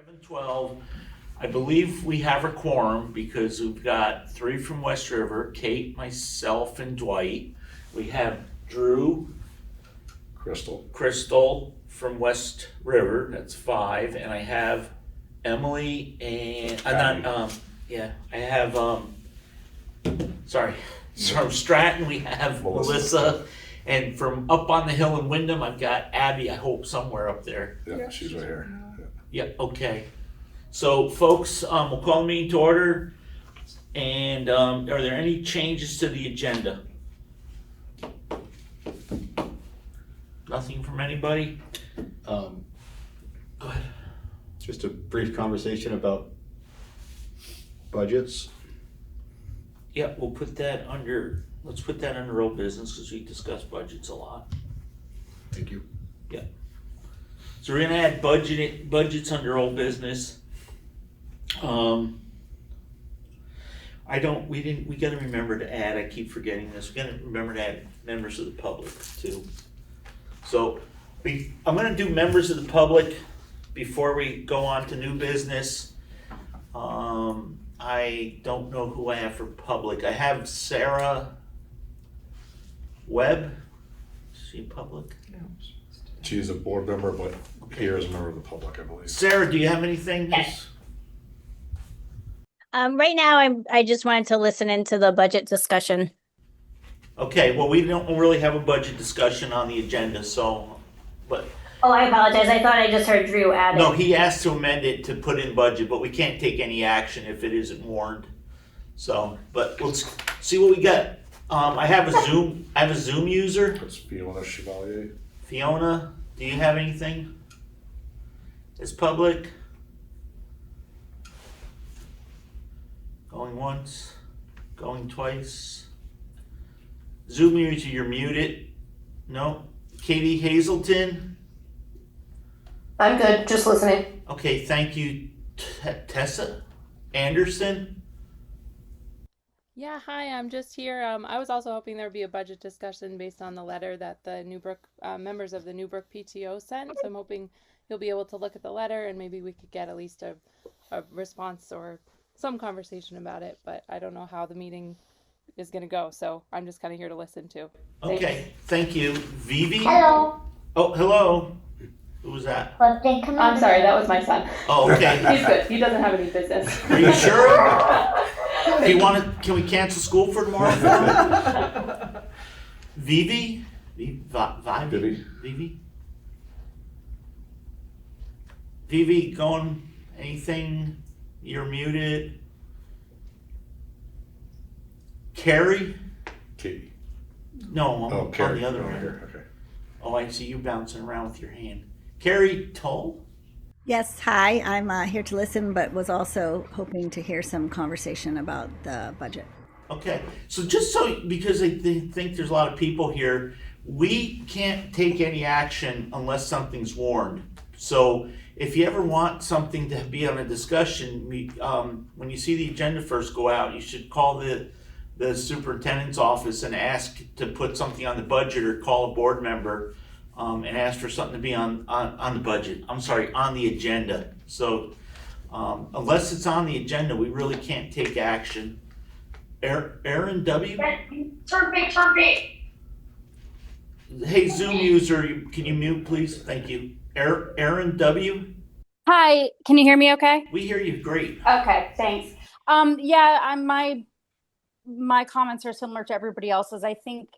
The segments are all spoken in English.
7:12. I believe we have a quorum because we've got 3 from West River, Kate, myself, and Dwight. We have Drew, Crystal from West River, that's 5, and I have Emily and I have from Stratton we have Melissa, and from up on the hill in Windham I've got Abby. I hope somewhere up there. Yeah, she's right here. Yeah, okay. So folks, we'll call the meeting to order. And are there any changes to the agenda? Nothing from anybody? Go ahead. Just a brief conversation about budgets. Yeah, we'll put that under, let's put that under old business because we discuss budgets a lot. Thank you. Yeah. So we're gonna add budgets under old business. We gotta remember to add, I keep forgetting this, we gotta remember to add members of the public too. So I'm gonna do members of the public before we go on to new business. I don't know who I have for public. I have Sarah Webb. Is she public? She's a board member, but here is a member of the public, I believe. Sarah, do you have anything? Yes. Right now, I just wanted to listen into the budget discussion. Okay, well, we don't really have a budget discussion on the agenda, so, but. Oh, I apologize. I thought I just heard Drew add it. No, he asked to amend it to put in budget, but we can't take any action if it isn't warned. So, but let's see what we got. I have a Zoom user. That's Fiona Chevalier. Fiona, do you have anything? It's public. Going once, going twice. Zoom user, you're muted. No. Katie Hazelton. I'm good, just listening. Okay, thank you. Tessa Anderson. Yeah, hi, I'm just here. I was also hoping there would be a budget discussion based on the letter that the Newbrook members of the Newbrook PTO sent. So I'm hoping you'll be able to look at the letter and maybe we could get at least a response or some conversation about it. But I don't know how the meeting is going to go. So I'm just kind of here to listen too. Okay, thank you. Vivi? Hello. Oh, hello. Who was that? I'm sorry, that was my son. Oh, okay. He's good, he doesn't have any business. Are you sure? Do you want to, can we cancel school for tomorrow? Vivi? Vivi? Vivi, going, anything? You're muted. Carrie? Katie. No, I'm on Carrie. the other Oh, end. here, okay. Oh, I see you bouncing around with your hand. Carrie Toll? Yes, hi. I'm here to listen, but was also hoping to hear some conversation about the budget. Okay, so just so, because I think there's a lot of people here, we can't take any action unless something's warned. So if you ever want something to be on a discussion, when you see the agenda first go out, you should call the superintendent's office and ask to put something on the budget, or call a board member and ask for something to be on the budget. I'm sorry, on the agenda. So unless it's on the agenda, we really can't take action. Aaron W? Turn me. Hey, Zoom user, can you mute, please? Thank you. Aaron W? Hi, can you hear me okay? We hear you great. Okay, thanks. Yeah, my comments are similar to everybody else's. I think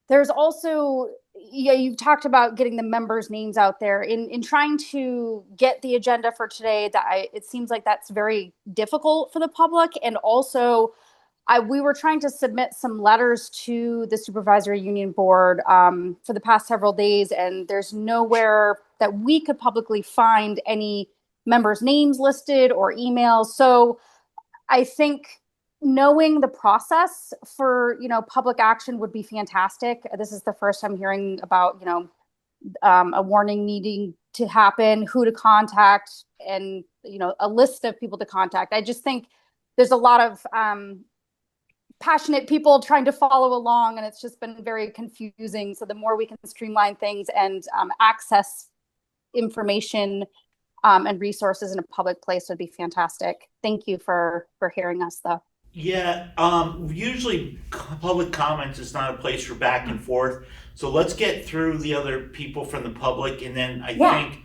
there's also, you've talked about getting the members' names out there. In trying to get the agenda for today, it seems like that's very difficult for the public. And also, we were trying to submit some letters to the Supervisory Union Board for the past several days, and there's nowhere that we could publicly find any members' names listed or emails. So I think knowing the process for, public action would be fantastic. This is the first time hearing about, a warning needing to happen, who to contact, and, a list of people to contact. I just think there's a lot of passionate people trying to follow along, and it's just been very confusing. So the more we can streamline things and access information and resources in a public place would be fantastic. Thank you for hearing us though. Yeah, usually public comments is not a place for back and forth. So let's get through the other people from the public, and then I think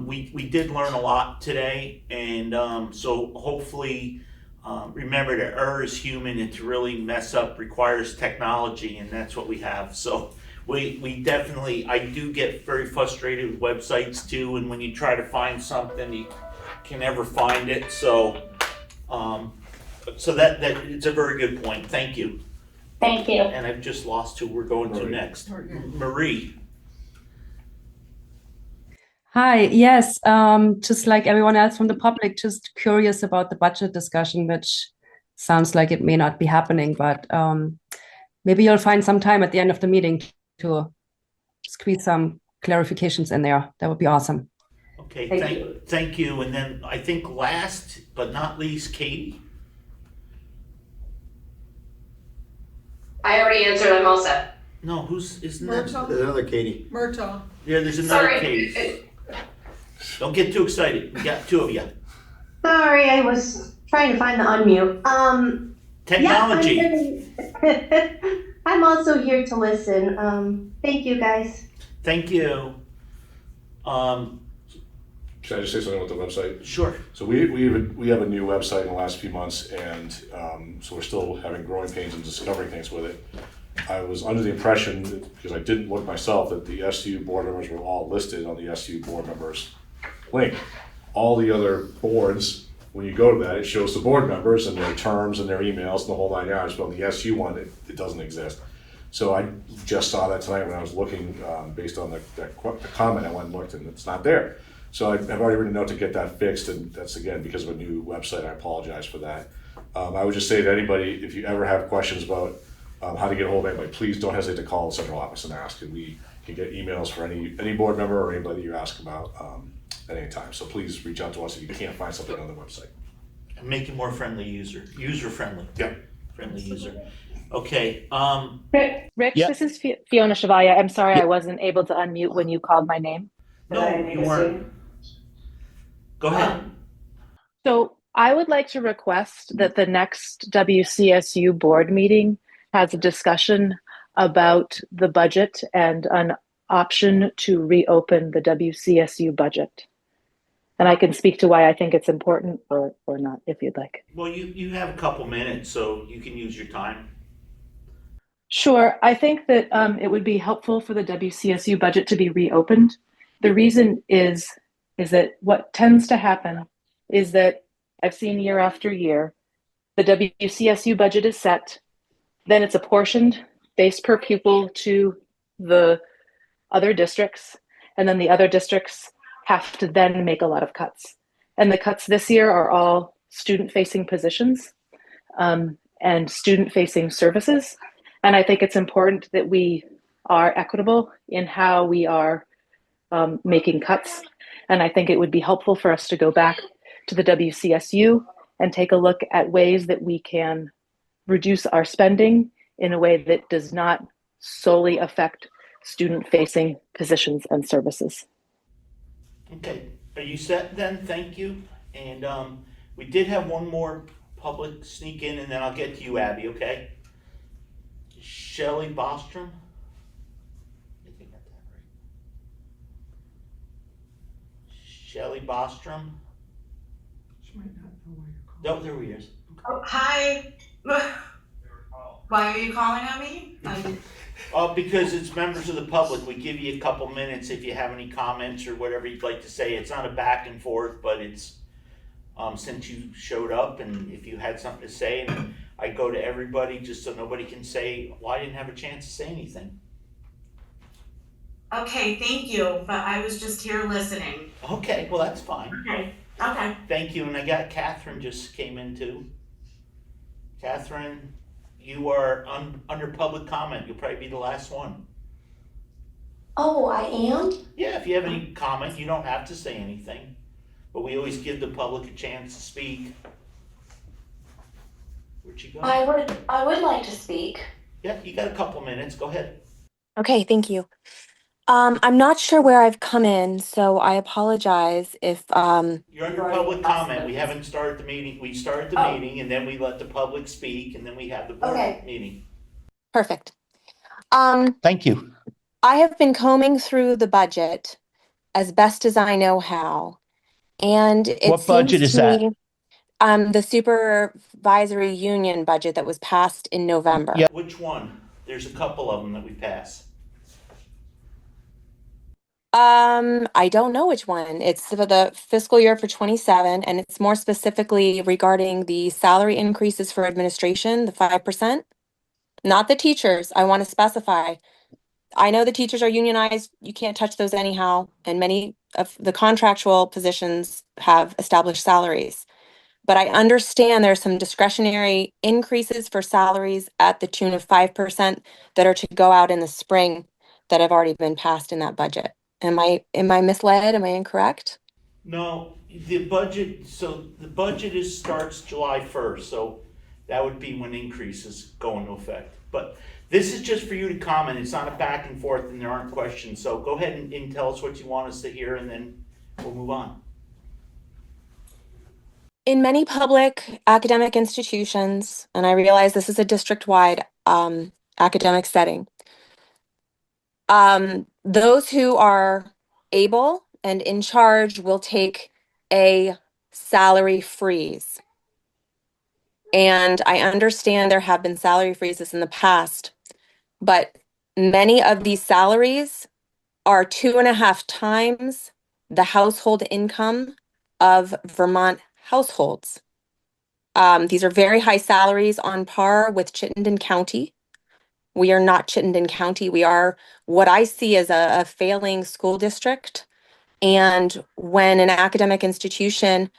we did learn a lot today, and so hopefully remember that error is human, and to really mess up requires technology, and that's what we have. So we definitely, I do get very frustrated with websites too, and when you try to find something, you can never find it. So that it's a very good point. Thank you. Thank you. And I've just lost who we're going to next. Marie. Hi, yes, just like everyone else from the public, just curious about the budget discussion, which sounds like it may not be happening, but maybe you'll find some time at the end of the meeting to squeeze some clarifications in there. That would be awesome. Okay, thank you. And then I think last but not least, Katie. I already answered. I'm all set. No, isn't that? There's another Katie. Murtaugh. Yeah, there's another Sorry. Katie. Don't get too excited. We got two of you. Sorry, I was trying to find the unmute. Technology. Yeah, I'm also here to listen. Thank you, guys. Thank you. Should I just say something about the website? Sure. So we have a new website in the last few months, and so we're still having growing pains and discovering things with it. I was under the impression, because I didn't look myself, that the SU board members were all listed on the SU board members link. All the other boards, when you go to that, it shows the board members and their terms and their emails and the whole 9 yards, but on the SU one, it doesn't exist. So I just saw that tonight when I was looking, based on the comment, I went and looked and it's not there. So I've already written a note to get that fixed, and that's again because of a new website. I apologize for that. I would just say to anybody, if you ever have questions about how to get a hold of anybody, please don't hesitate to call the central office and ask. And we can get emails for any board member or anybody you ask about at any time. So please reach out to us if you can't find something on the website. Make it more friendly user friendly. Yeah. Friendly user. Okay. Rick, Yeah. this is Fiona Chevalier. I'm sorry I wasn't able to unmute when you called my name. No, you weren't. Go ahead. So I would like to request that the next WCSU board meeting has a discussion about the budget and an option to reopen the WCSU budget. And I can speak to why I think it's important or not, if you'd like. Well, you have a couple minutes, so you can use your time. Sure. I think that it would be helpful for the WCSU budget to be reopened. The reason is that what tends to happen is that I've seen year after year, the WCSU budget is set, then it's apportioned based per pupil to the other districts, and then the other districts have to then make a lot of cuts. And the cuts this year are all student-facing positions and student-facing services. And I think it's important that we are equitable in how we are making cuts. And I think it would be helpful for us to go back to the WCSU and take a look at ways that we can reduce our spending in a way that does not solely affect student-facing positions and services. Okay. Are you set then? Thank you. And we did have one more public sneak in, and then I'll get to you, Abby, okay? Shelley Bostrom. I think I got that right. Shelley Bostrom. She might not know why you're calling. Oh, there he is. Oh, hi. Why are you calling on me? Because it's members of the public. We give you a couple minutes if you have any comments or whatever you'd like to say. It's not a back and forth, but it's since you showed up and if you had something to say, and I go to everybody just so nobody can say, well, I didn't have a chance to say anything. Okay, thank you, but I was just here listening. Okay, well, that's fine. Okay. Thank you. And I got Catherine just came in too. Catherine, you are under public comment. You'll probably be the last one. Oh, I am? Yeah, if you have any comment, you don't have to say anything. But we always give the public a chance to speak. Where'd you go? I would like to speak. Yeah, you got a couple minutes. Go ahead. Okay, thank you. I'm not sure where I've come in, so I apologize if You're under public comment. We haven't started the meeting. We started the meeting and then we let the public speak and then we have the board meeting. perfect. Thank you. I have been combing through the budget as best as I know how, and it What budget seems is to that? me the supervisory union budget that was passed in November. Yeah. Which one? There's a couple of them that we pass. I don't know which one. It's for the fiscal year for 27, and it's more specifically regarding the salary increases for administration, the 5%. Not the teachers. I want to specify. I know the teachers are unionized. You can't touch those anyhow, and many of the contractual positions have established salaries. But I understand there's some discretionary increases for salaries at the tune of 5% that are to go out in the spring that have already been passed in that budget. Am I misled? Am I incorrect? No, the budget, so the budget starts July 1st, so that would be when increases go into effect. But this is just for you to comment. It's not a back and forth and there aren't questions. So go ahead and tell us what you want us to hear and then we'll move on. In many public academic institutions, and I realize this is a district-wide academic setting, those who are able and in charge will take a salary freeze. And I understand there have been salary freezes in the past, but many of these salaries are 2.5 times the household income of Vermont households. These are very high salaries on par with Chittenden County. We are not Chittenden County. We are what I see as a failing school district. And when an academic institution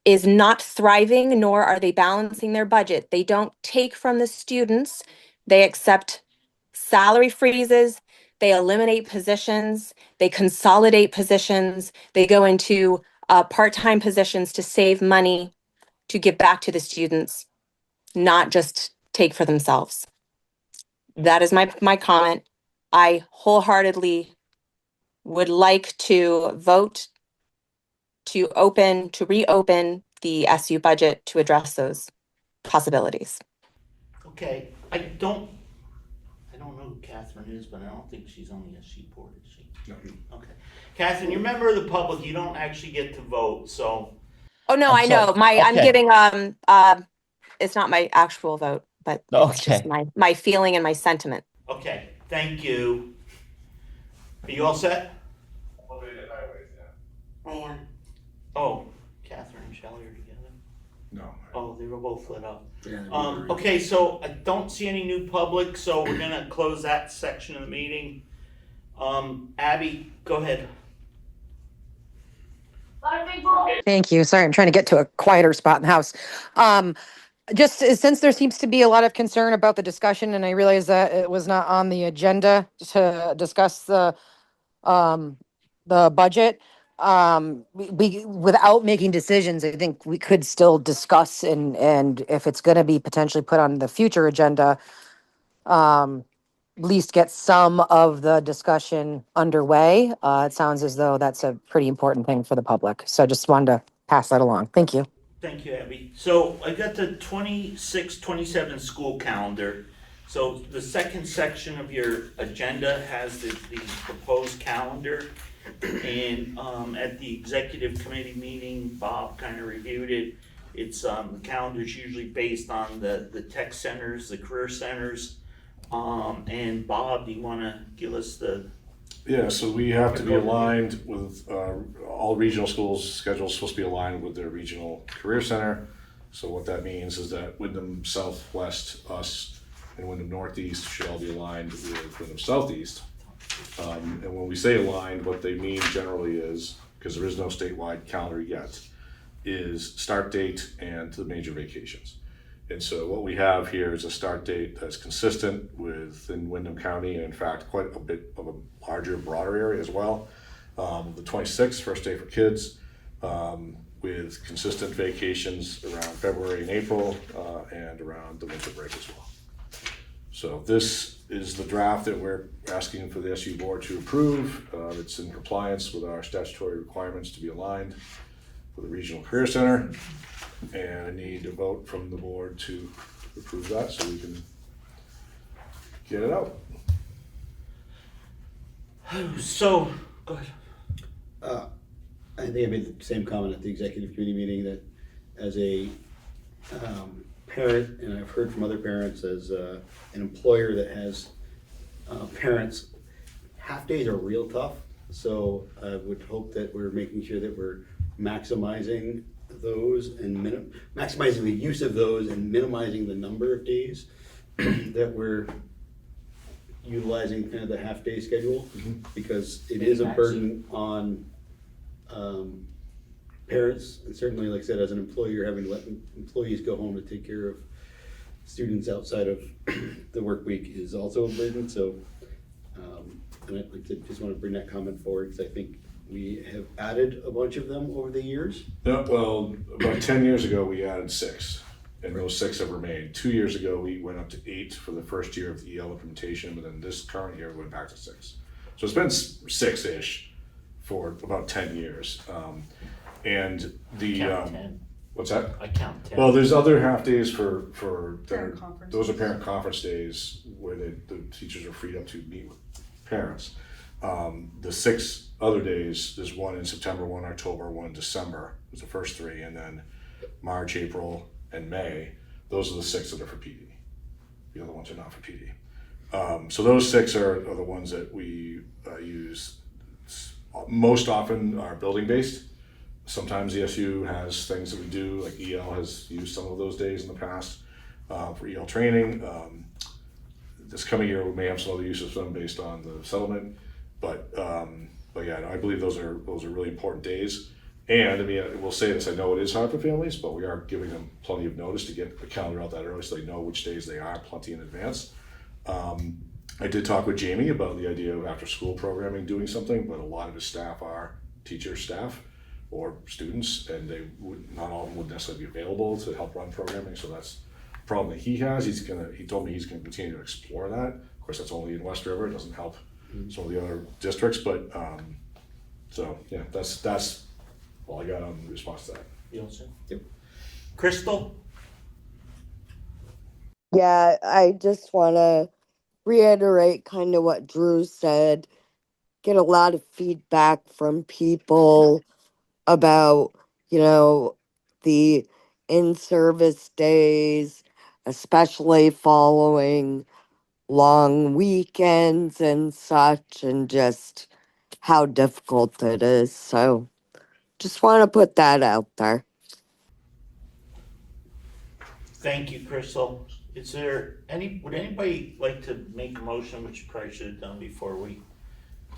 is not thriving, nor are they balancing their budget, they don't take from the students, they accept salary freezes, they eliminate positions, they consolidate positions, they go into part-time positions to save money, to give back to the students, not just take for themselves. That is my comment. I wholeheartedly would like to vote to reopen the SU budget to address those possibilities. Okay, I don't know who Catherine is, but I don't think she's on the SU board, is she? No. Okay. Catherine, you're a member of the public. You don't actually get to vote, so. Oh no, I'm I know. sorry. I'm Okay. giving it's not my actual vote, but it's just my feeling and my sentiment. Okay, thank you. Are you all set? I am. Oh, Catherine and Shelley are together? No. Oh, they were both lit up. Yeah, Okay, so I don't see any new public, so we're gonna close that section of the meeting. Abby, go ahead. Thank you. Sorry, I'm trying to get to a quieter spot in the house. Just since there seems to be a lot of concern about the discussion, and I realize that it was not on the agenda to discuss the budget. We without making decisions, I think we could still discuss and if it's going to be potentially put on the future agenda, at least get some of the discussion underway. It sounds as though that's a pretty important thing for the public. So just wanted to pass that along. Thank you. Thank you, Abby. So I got the 26-27 school calendar. So the second section of your agenda has the proposed calendar. And at the executive committee meeting, Bob kind of reviewed it. It's the calendar's usually based on the tech centers, the career centers. And Bob, do you want to give us the? Yeah, so we have to be aligned with all regional schools' schedules supposed to be aligned with their regional career center. So what that means is that Windham Southwest, us, and Windham Northeast should all be aligned with Windham Southeast. And when we say aligned, what they mean generally is, because there is no statewide calendar yet, is start date and the major vacations. And so what we have here is a start date that's consistent within Windham County, and in fact, quite a bit of a larger, broader area as well. The 26th, first day for kids, with consistent vacations around February and April, and around the winter break as well. So this is the draft that we're asking for the SU board to approve. It's in compliance with our statutory requirements to be aligned for the Regional Career Center. And I need a vote from the board to approve that so we can get it out. So, go ahead. I think I made the same comment at the executive committee meeting that as a parent, and I've heard from other parents, as an employer that has parents, half days are real tough. So I would hope that we're making sure that we're maximizing those and maximizing the use of those and minimizing the number of days that we're utilizing kind of the half day schedule, because it is a burden on parents, and certainly, like I said, as an employer, having to let employees go home to take care of students outside of the work week is also a burden. So, and I just want to bring that comment forward, because I think we have added a bunch of them over the years. No, well, about 10 years ago, we added 6, and those 6 have remained. 2 years ago, we went up to 8 for the first year of the EL implementation, but then this current year, we went back to 6. So it's been 6-ish for about 10 years. And the, Count 10. What's that? I count 10. Well, there's other half days for Parent conferences. those are parent conference days where the teachers are freed up to meet with parents. The 6 other days, there's one in September, one in October, one in December, was the first 3, and then March, April, and May, those are the 6 that are for PD. The other ones are not for PD. So those 6 are the ones that we use. Most often are building based. Sometimes the SU has things that we do, like EL has used some of those days in the past for EL training. This coming year we may have some other uses for them based on the settlement, but yeah, I believe those are really important days. And I mean, I will say this: I know it is hard for families, but we are giving them plenty of notice to get the calendar out that early, so they know which days they are, plenty in advance. I did talk with Jamie about the idea of after-school programming doing something, but a lot of his staff are teacher staff or students, and not all of them would necessarily be available to help run programming. So that's a problem that he has. He told me he's going to continue to explore that. Of course, that's only in West River. It doesn't help some of the other districts, but so yeah, that's all I got on response to that. You all set? Yep. Crystal? Yeah, I just want to reiterate kind of what Drew said. Get a lot of feedback from people about, the in-service days, especially following long weekends and such, and just how difficult it is. So just want to put that out there. Thank you, Crystal. Would anybody like to make a motion, which you probably should have done before we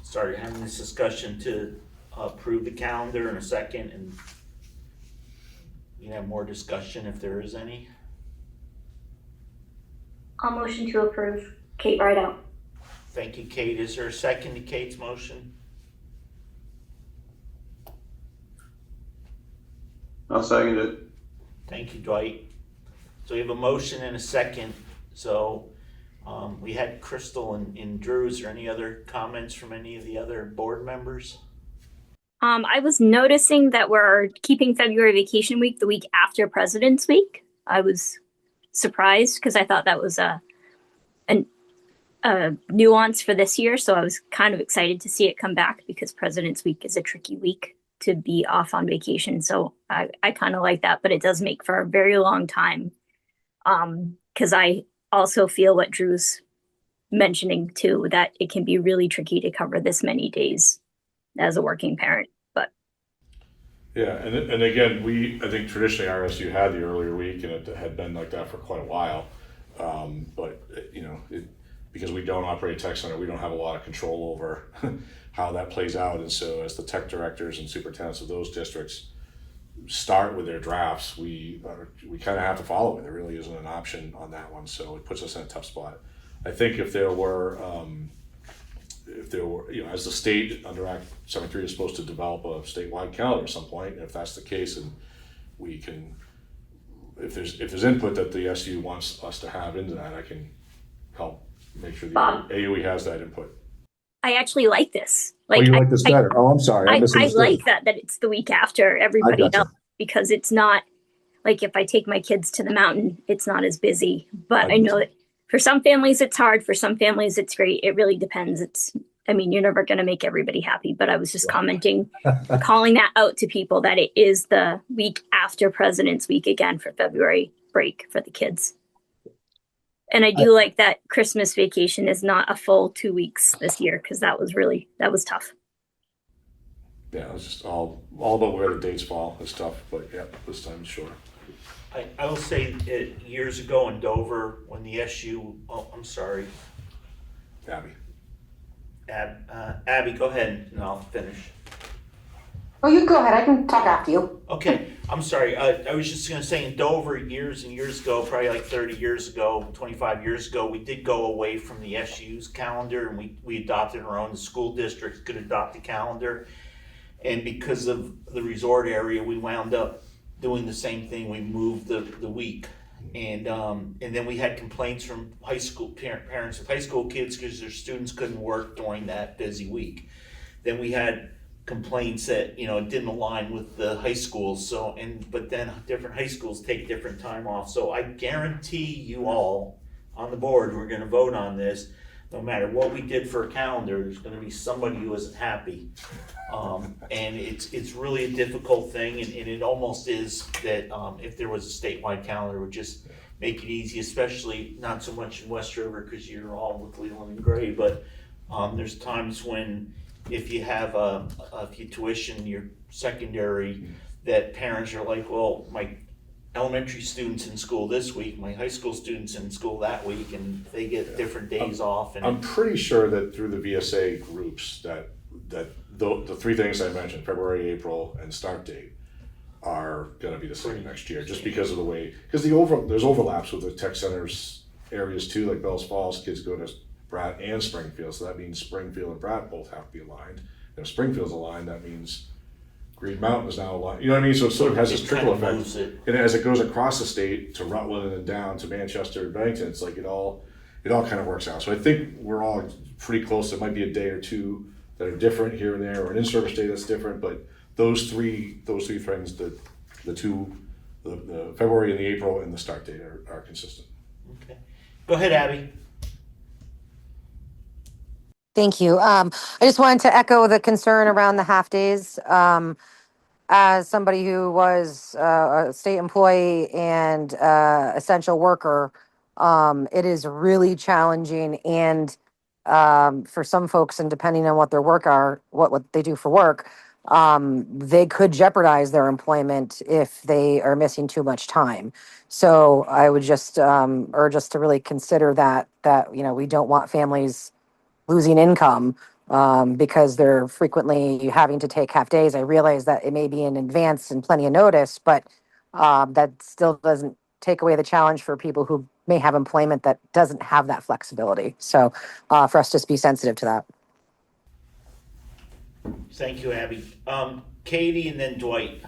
started having this discussion, to approve the calendar in a second, and we can have more discussion if there is any? I'll motion to approve. Kate Rideout. Thank you, Kate. Is there a second to Kate's motion? I'll second it. Thank you, Dwight. So we have a motion and a second. So we had Crystal and Drew. Is there any other comments from any of the other board members? I was noticing that we're keeping February vacation week the week after President's Week. I was surprised because I thought that was a nuance for this year. So I was kind of excited to see it come back, because President's Week is a tricky week to be off on vacation. So I kind of like that, but it does make for a very long time. Because I also feel what Drew's mentioning too, that it can be really tricky to cover this many days as a working parent. But yeah, and again, I think traditionally RSU had the earlier week, and it had been like that for quite a while. But because we don't operate a tech center, we don't have a lot of control over how that plays out. And so as the tech directors and superintendents of those districts start with their drafts, we kind of have to follow it. There really isn't an option on that one, so it puts us in a tough spot. I think if there were, as the state under Act 73 is supposed to develop a statewide calendar at some point, if that's the case, and we can, if there's input that the SU wants us to have into that, I can help make sure the Bob. AUE has that input. I actually like this. Oh, you like this better? Oh, I'm sorry. I I misunderstood. like that it's the week after everybody gotcha. else, because it's not like if I take my kids to the mountain, it's not as busy. But I know that for some families it's hard, for some families it's great. It really depends. I mean, you're never going to make everybody happy, but I was just commenting, calling that out to people that it is the week after President's Week again for February break for the kids. And I do like that Christmas vacation is not a full 2 weeks this year, because that was tough. Yeah, it's just all about where the dates fall is tough, but yeah, this time sure. I will say years ago in Dover, when the SU, I'm sorry. Abby. Abby, go ahead and I'll finish. Oh, you go ahead. I can talk after you. Okay, I'm sorry. I was just going to say in Dover years and years ago, probably like 30 years ago, 25 years ago, we did go away from the SU's calendar and we adopted our own. The school districts could adopt a calendar. And because of the resort area, we wound up doing the same thing. We moved the week. And then we had complaints from high school parents of high school kids because their students couldn't work during that busy week. Then we had complaints that it didn't align with the high schools. But then different high schools take different time off. So I guarantee you all on the board, we're going to vote on this. No matter what we did for a calendar, there's going to be somebody who isn't happy. And it's really a difficult thing, and it almost is that if there was a statewide calendar, it would just make it easy, especially not so much in West River because you're all with Leland and Gray, but there's times when if you have if you tuition your secondary, that parents are like, well, my elementary students in school this week, my high school students in school that week, and they get different days off. And I'm pretty sure that through the VSA groups that the three things I mentioned, February, April, and start date, are going to be the same next year, just because of the way, because there's overlaps with the tech centers areas too, like Bells Falls, kids go to Bratt and Springfield, so that means Springfield and Bratt both have to be aligned. And if Springfield's aligned, that means Green Mountain is now aligned. You know what I mean? So it sort of has this trickle effect. And as it goes across the state to Rutland and then down to Manchester and Bennington, it's like it all kind of works out. So I think we're all pretty close. There might be a day or two that are different here and there, or an in-service day that's different, but those three things, the February and the April and the start date are consistent. Okay. Go ahead, Abby. Thank you. I just wanted to echo the concern around the half days. As somebody who was a state employee and essential worker, it is really challenging. And for some folks, and depending on what their work are, what they do for work, they could jeopardize their employment if they are missing too much time. So I would just urge us to really consider that we don't want families losing income because they're frequently having to take half days. I realize that it may be in advance and plenty of notice, but that still doesn't take away the challenge for people who may have employment that doesn't have that flexibility. So for us to just be sensitive to that. Thank you, Abby. Katie and then Dwight.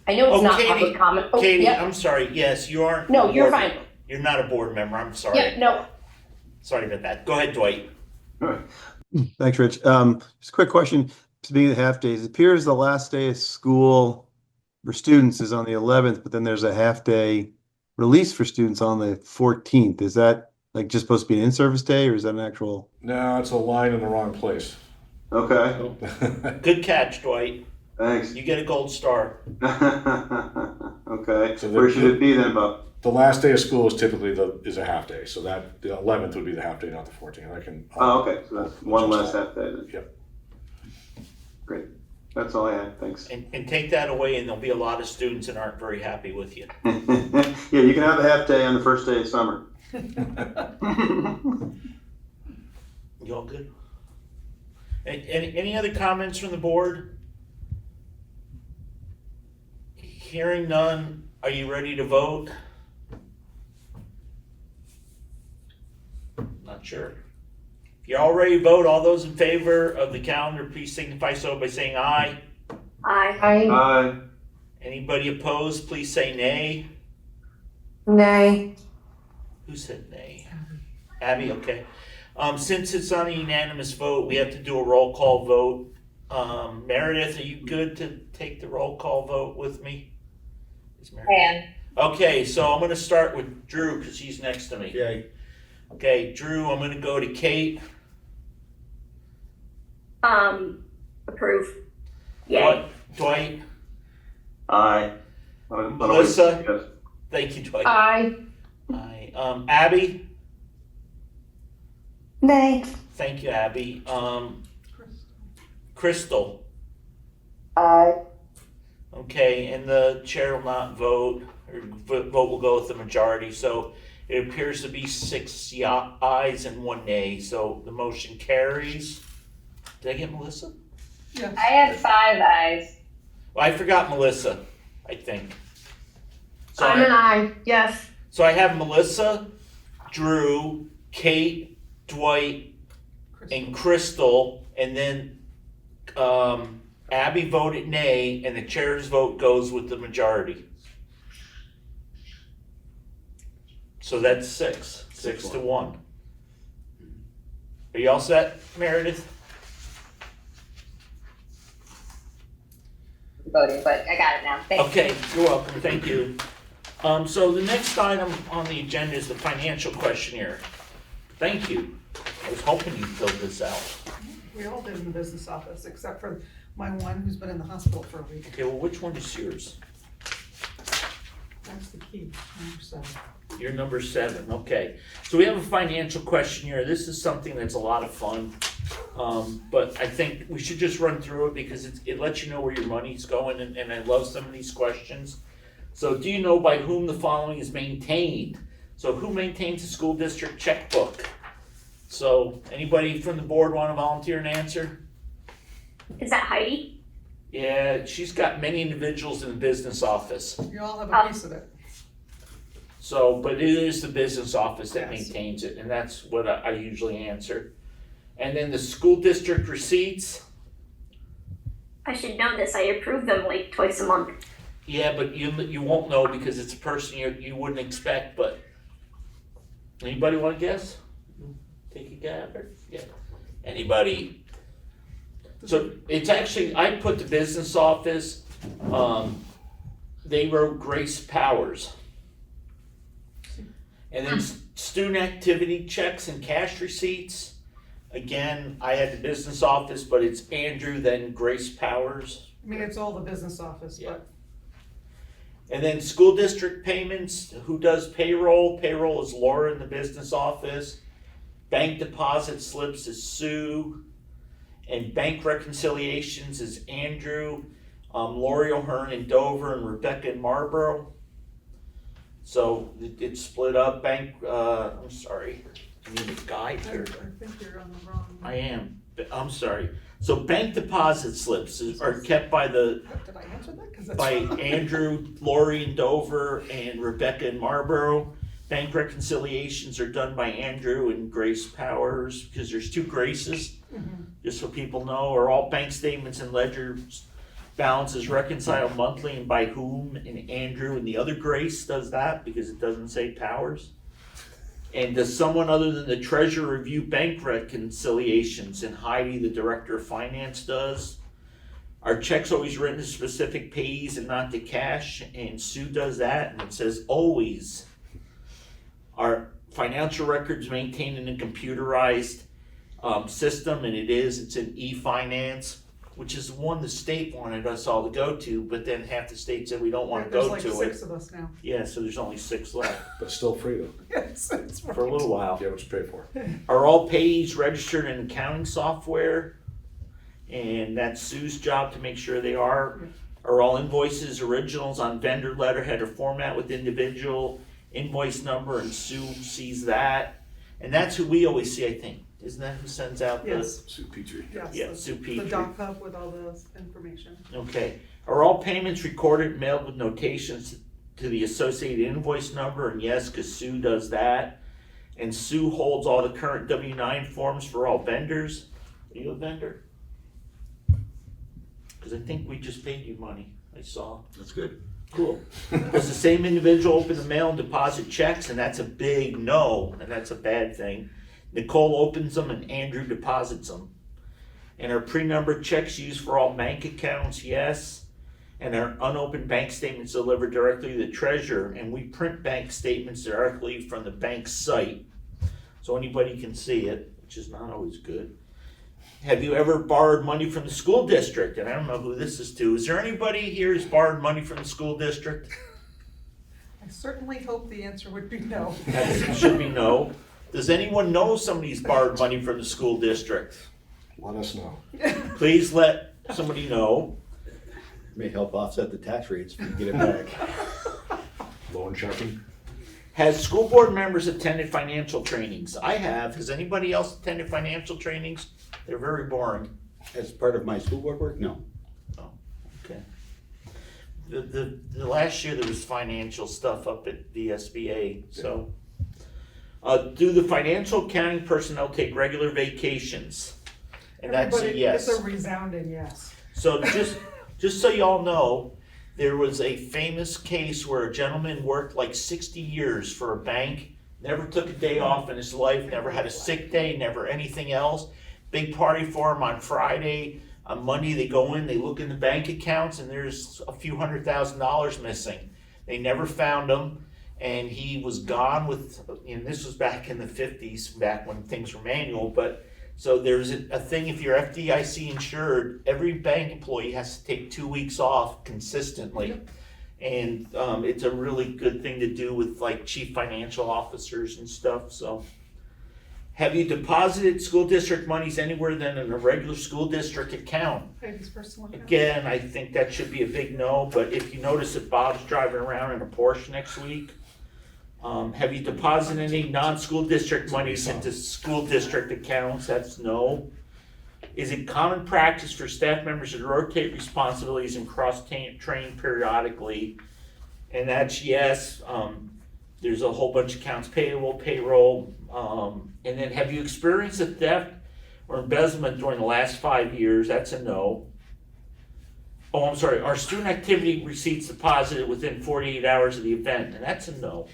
I know it's not Katie, public comment. Oh, Katie, yep. I'm sorry. Yes, you aren't. No, you're fine. You're not a board member. I'm sorry. Yeah, no. Sorry about that. Go ahead, Dwight. All right. Thanks, Rich. Just a quick question. Speaking of half days, it appears the last day of school for students is on the 11th, but then there's a half day release for students on the 14th. Is that like just supposed to be an in-service day, or is that an actual? No, it's a line in the wrong place. Okay. Good catch, Dwight. Thanks. You get a gold star. Okay. So where should it be then, Bob? The last day of school is typically is a half day, so that the 11th would be the half day, not the 14th. Oh, okay. So that's one less half day then. Yep. Great. That's all I had. Thanks. And take that away, and there'll be a lot of students that aren't very happy with you. Yeah, you can have a half day on the first day of summer. You all good? Any other comments from the board? Hearing none, are you ready to vote? Not sure. If you're all ready to vote, all those in favor of the calendar, please signify so by saying aye. Aye. Aye. Anybody opposed, please say nay. Nay. Who said nay? Abby, okay. Since it's on a unanimous vote, we have to do a roll call vote. Meredith, are you good to take the roll call vote with me? Okay, so I'm gonna start with Drew, because he's next to me. Yay. Okay, Drew, I'm gonna go to Kate. Approve. Yay. Dwight? Aye. Melissa? Yes. Thank you, Dwight. Aye. Aye. Abby? Nay. Thank you, Abby. Crystal? Aye. Okay, and the chair will not vote, or vote will go with the majority, so it appears to be 6 ayes and 1 nay, so the motion carries. Did I get Melissa? Yes. I had 5 ayes. Well, I forgot Melissa, I think. So I'm an aye. Yes. So I have Melissa, Drew, Kate, Dwight, and Crystal, and then Abby voted nay, and the chair's vote goes with the majority. So that's 6 to 1. Are you all set, Meredith? Voting, but I got it now. Thanks. Okay, you're welcome, thank you. So the next item on the agenda is the financial questionnaire. Thank you. I was hoping you'd fill this out. We all did in the business office, except for my one who's been in the hospital for a week. Okay, well, which one is yours? That's the key, number 7. You're number 7, okay. So we have a financial questionnaire. This is something that's a lot of fun. But I think we should just run through it because it lets you know where your money's going, and I love some of these questions. So do you know by whom the following is maintained? So who maintains the school district checkbook? So anybody from the board want to volunteer and answer? Is that Heidi? Yeah, she's got many individuals in the business office. You all have a piece of it. So, but it is the business office that Yes. maintains it, and that's what I usually answer. And then the school district receipts. I should know this. I approve them like twice a month. Yeah, but you won't know because it's a person you wouldn't expect. But anybody want to guess? Take a gab or yeah. Anybody? So it's actually I put the business office. They wrote Grace Powers. And then student activity checks and cash receipts. Again, I had the business office, but it's Andrew, then Grace Powers. I mean, it's all the business office, but And then school district payments, who does payroll? Payroll is Laura in the business office. Bank deposit slips is Sue. And bank reconciliations is Andrew, Lori O'Hearn in Dover, and Rebecca in Marlboro. So it's split up. I'm sorry. I need a guide here. I think you're on the wrong one. I am. I'm sorry. So bank deposit slips are kept by Did I answer that? 'Cause that's by wrong. Andrew, Lori in Dover, and Rebecca in Marlboro. Bank reconciliations are done by Andrew and Grace Powers, because there's 2 Graces, just so people know. Are all bank statements and ledger balances reconciled monthly, and by whom? And Andrew and the other Grace does that, because it doesn't say Powers. And does someone other than the treasurer review bank reconciliations? And Heidi, the director of finance, does. Are checks always written to specific payees and not to cash? And Sue does that, and it says always. Are financial records maintained in a computerized system? And it's in e-finance, which is the one the state wanted us all to go to, but then half the state said we don't want to There's go like to it. 6 of us now. Yeah, so there's only 6 left. But still free though. Yes, it's right. For a little while. Yeah, what you pay for. Are all payees registered in accounting software? And that's Sue's job to make sure they are. Are all invoices originals on vendor letterhead or format with individual invoice number? And Sue sees that. And that's who we always see, I think. Isn't that who sends out Yes. Sue Petrie. Yes, Yeah, Sue the Petrie. doc hub with all the information. Okay. Are all payments recorded, mailed with notations to the associated invoice number? And yes, because Sue does that. And Sue holds all the current W-9 forms for all vendors. Are you a vendor? Because I think we just paid you money, I saw. That's good. Cool. Does the same individual open the mail and deposit checks? And that's a big no, and that's a bad thing. Nicole opens them and Andrew deposits them. And are pre-numbered checks used for all bank accounts? Yes. And are unopened bank statements delivered directly to the treasurer? And we print bank statements directly from the bank site, so anybody can see it, which is not always good. Have you ever borrowed money from the school district? And I don't know who this is to. Is there anybody here who's borrowed money from the school district? I certainly hope the answer would be no. That should be no. Does anyone know somebody's borrowed money from the school district? Let us know. Please let somebody know. May help offset the tax rates if you get it back. Loan checking. Has school board members attended financial trainings? I have. Has anybody else attended financial trainings? They're very boring. As part of my school board work, no. Oh, okay. The last year there was financial stuff up at the SBA, so. Do the financial accounting personnel take regular vacations? And that's a Everybody, yes. It's a resounding yes. So just so y'all know, there was a famous case where a gentleman worked like 60 years for a bank, never took a day off in his life, never had a sick day, never anything else. Big party for him on Friday. On Monday they go in, they look in the bank accounts, and there's a few $100,000 missing. They never found him, and he was gone with, and this was back in the 50s, back when things were manual, but so there's a thing, if you're FDIC insured, every bank employee has to take 2 weeks off consistently. And it's a really good thing to do with like chief financial officers and stuff, so. Have you deposited school district monies anywhere than in a regular school district account? His personal account. Again, I think that should be a big no, but if you notice that Bob's driving around in a Porsche next week, have you deposited any non-school district monies into school district accounts? That's no. Is it common practice for staff members to rotate responsibilities and cross-train periodically? And that's yes. There's a whole bunch of accounts payroll. And then have you experienced a theft or embezzlement during the last 5 years? That's a no. Oh, I'm sorry. Are student activity receipts deposited within 48 hours of the event? And that's a no.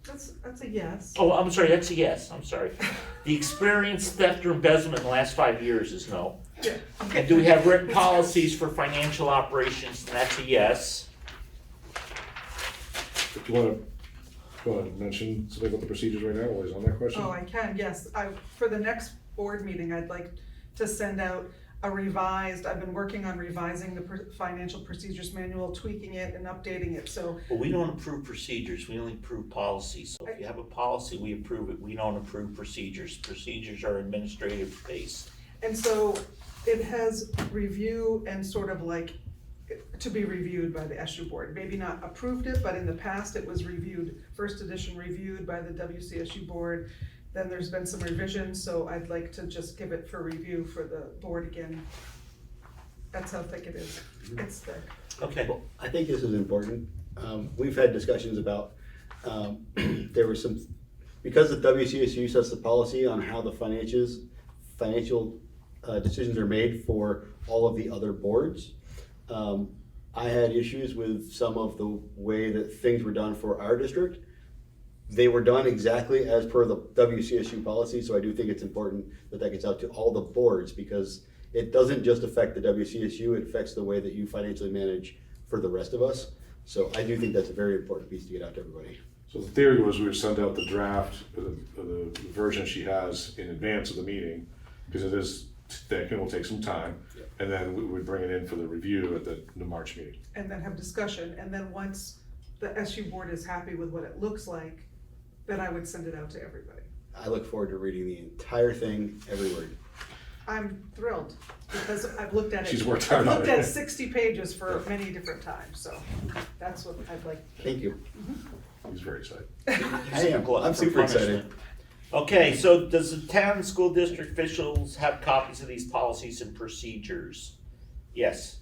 That's a yes. Oh, I'm sorry. That's a yes. I'm sorry. The experienced theft or embezzlement in the last 5 years is no. Yeah. Okay. And do we have written policies for financial operations? And that's a yes. If you want to go ahead and mention something about the procedures right now while he's on that question. Oh, I can, yes. For the next board meeting, I'd like to send out a revised, I've been working on revising the financial procedures manual, tweaking it and updating it, so. Well, we don't approve procedures, we only approve policies. So if you have a policy, we approve it. We don't approve procedures. Procedures are administrative based. And so it has review and sort of like to be reviewed by the SU board. Maybe not approved it, but in the past it was reviewed, first edition reviewed by the WCSU board. Then there's been some revisions, so I'd like to just give it for review for the board again. That's how thick it is. It's thick. Okay. Well, I think this is important. We've had discussions about, there were some, because the WCSU sets the policy on how the financial decisions are made for all of the other boards. I had issues with some of the way that things were done for our district. They were done exactly as per the WCSU policy, so I do think it's important that that gets out to all the boards, because it doesn't just affect the WCSU, it affects the way that you financially manage for the rest of us. So I do think that's a very important piece to get out to everybody. So the theory was we would send out the draft, the version she has in advance of the meeting, because it is thick and will take some time. Yep. And then we would bring it in for the review at the March meeting. And then have discussion, and then once the SU board is happy with what it looks like, then I would send it out to everybody. I look forward to reading the entire thing, every word. I'm thrilled, because I've looked at it. She's worked hard I've on looked it. at 60 pages for many different times, so that's what I'd like. Thank you. He's very excited. I am. I'm super excited. Okay, so does the town and school district officials have copies of these policies and procedures? Yes,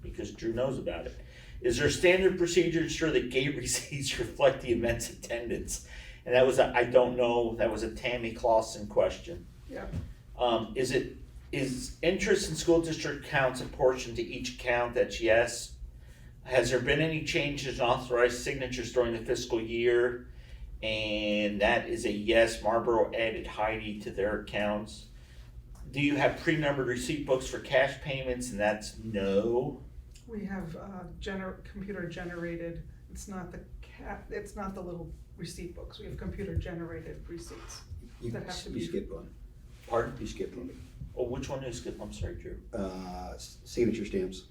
because Drew knows about it. Is there standard procedure to ensure that gate receipts reflect the event's attendance? And that was I don't know, that was a Tammy Clausen question. Yeah. Is interest in school district accounts apportioned to each account? That's yes. Has there been any changes in authorized signatures during the fiscal year? And that is a yes. Marlboro added Heidi to their accounts. Do you have pre-numbered receipt books for cash payments? And that's no. We have computer generated. It's not the little receipt books. We have computer generated receipts that have to be. You skipped one. Pardon? You skipped one. Oh, which one is skip? I'm sorry, Drew. Signature stamps.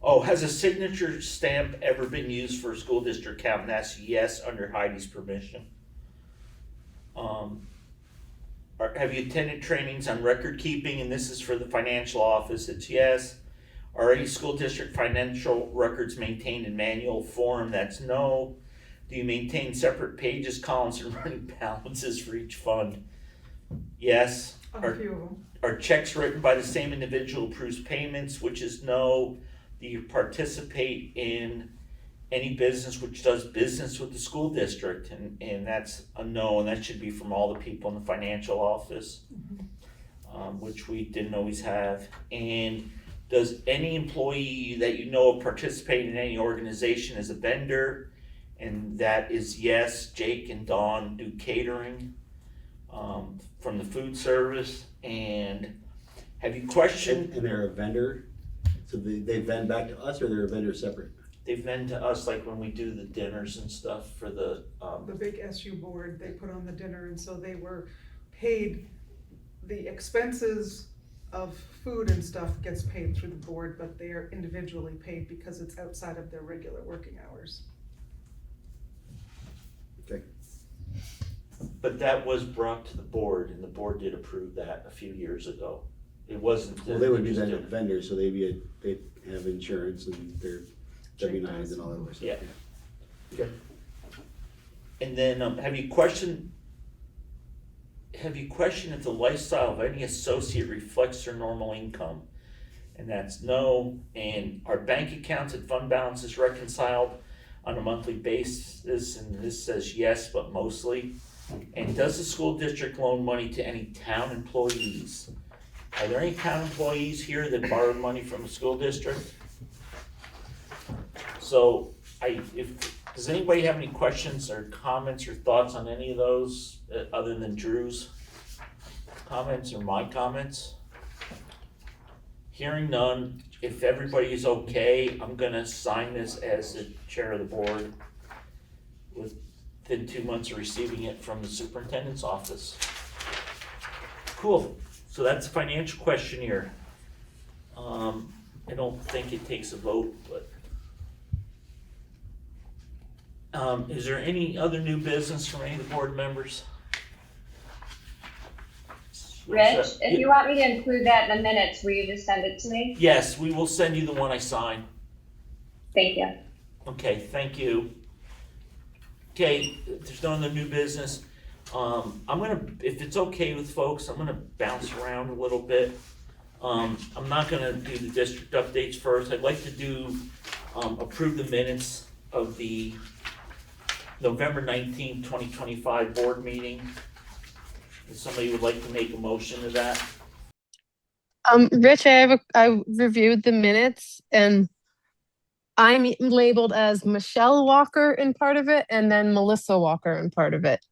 Oh, has a signature stamp ever been used for a school district account? And that's yes, under Heidi's permission. Have you attended trainings on record keeping? And this is for the financial office. It's yes. Are any school district financial records maintained in manual form? That's no. Do you maintain separate pages, columns, and running balances for each fund? Yes. A few of them. Are checks written by the same individual approves payments, which is no. Do you participate in any business which does business with the school district? And that's a no, and that should be from all the people in the financial office, which we didn't always have. And does any employee that you know participate in any organization as a vendor? And that is yes. Jake and Dawn do catering from the food service. And have you questioned? And they're a vendor? So they vend back to us, or they're a vendor separate? They vend to us, like when we do the dinners and stuff for the big SU board, they put on the dinner, and so they were paid, the expenses of food and stuff gets paid through the board, but they are individually paid because it's outside of their regular working hours. Okay. But that was brought to the board, and the board did approve that a few years ago. It wasn't. Well, they would be then vendors, so they'd have insurance and their W-9s and all that other stuff. Yeah. Okay. And then have you questioned if the lifestyle of any associate reflects their normal income? And that's no. And are bank accounts and fund balances reconciled on a monthly basis? And this says yes, but mostly. And does the school district loan money to any town employees? Are there any town employees here that borrowed money from the school district? So does anybody have any questions or comments or thoughts on any of those other than Drew's comments or my comments? Hearing none, if everybody is okay, I'm gonna sign this as the chair of the board within 2 months of receiving it from the superintendent's office. Cool. So that's a financial questionnaire. I don't think it takes a vote, but is there any other new business from any of the board members? Rich, if you want me to include that in the minutes, will you just send it to me? Yes, we will send you the one I signed. Thank you. Okay, thank you. Okay, if there's no other new business, I'm gonna, if it's okay with folks, I'm gonna bounce around a little bit. I'm not gonna do the district updates first. I'd like to do, approve the minutes of the November 19th, 2025 board meeting. If somebody would like to make a motion to that. Rich, I reviewed the minutes and I'm labeled as Michelle Walker in part of it and then Melissa Walker in part of it.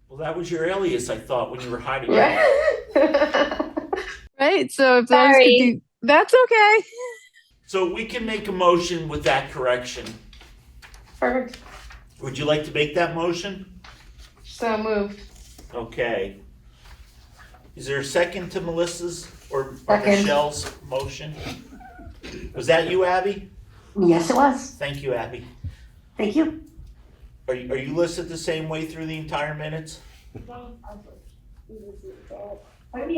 Well, that was your alias, I thought, when you were hiding out. Right, so if those could be, that's okay. So we can make a motion with that correction. Perfect. Would you like to make that motion? So moved. Okay. Is there a second to Melissa's or Second. Michelle's motion? Was that you, Abby? Yes, it was. Thank you, Abby. Thank you. Are you listed the same way through the entire minutes? Maybe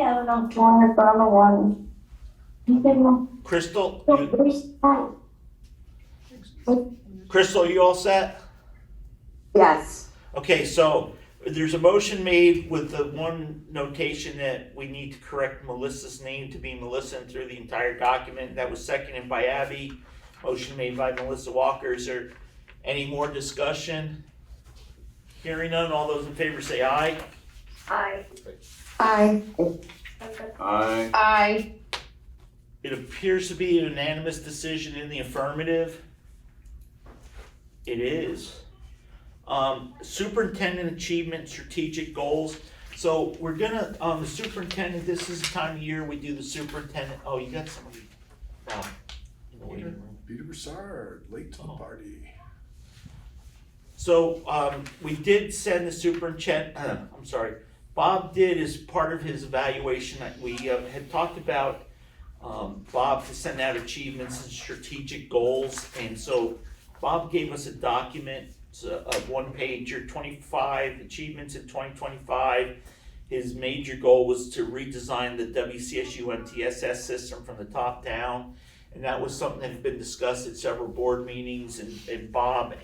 I don't know, one, but I'm a one. Crystal? Crystal, are you all set? Yes. Okay, so there's a motion made with the one notation that we need to correct Melissa's name to be Melissa and through the entire document. That was seconded by Abby. Motion made by Melissa Walker. Is there any more discussion? Hearing none, all those in favor say aye. Aye. Aye. Aye. Aye. It appears to be a unanimous decision in the affirmative. It is. Superintendent achievement strategic goals. So we're gonna, the superintendent, this is the time of year we do the superintendent, oh, you got somebody. In the waiting room. Peter Broussard, late to the party. So, we did send the superintendent, Bob did as part of his evaluation, we had talked about Bob to send out achievements and strategic goals, and so Bob gave us a document, a one-pager, 25 achievements in 2025. His major goal was to redesign the WCSU MTSS system from the top down, and that was something that had been discussed at several board meetings, and Bob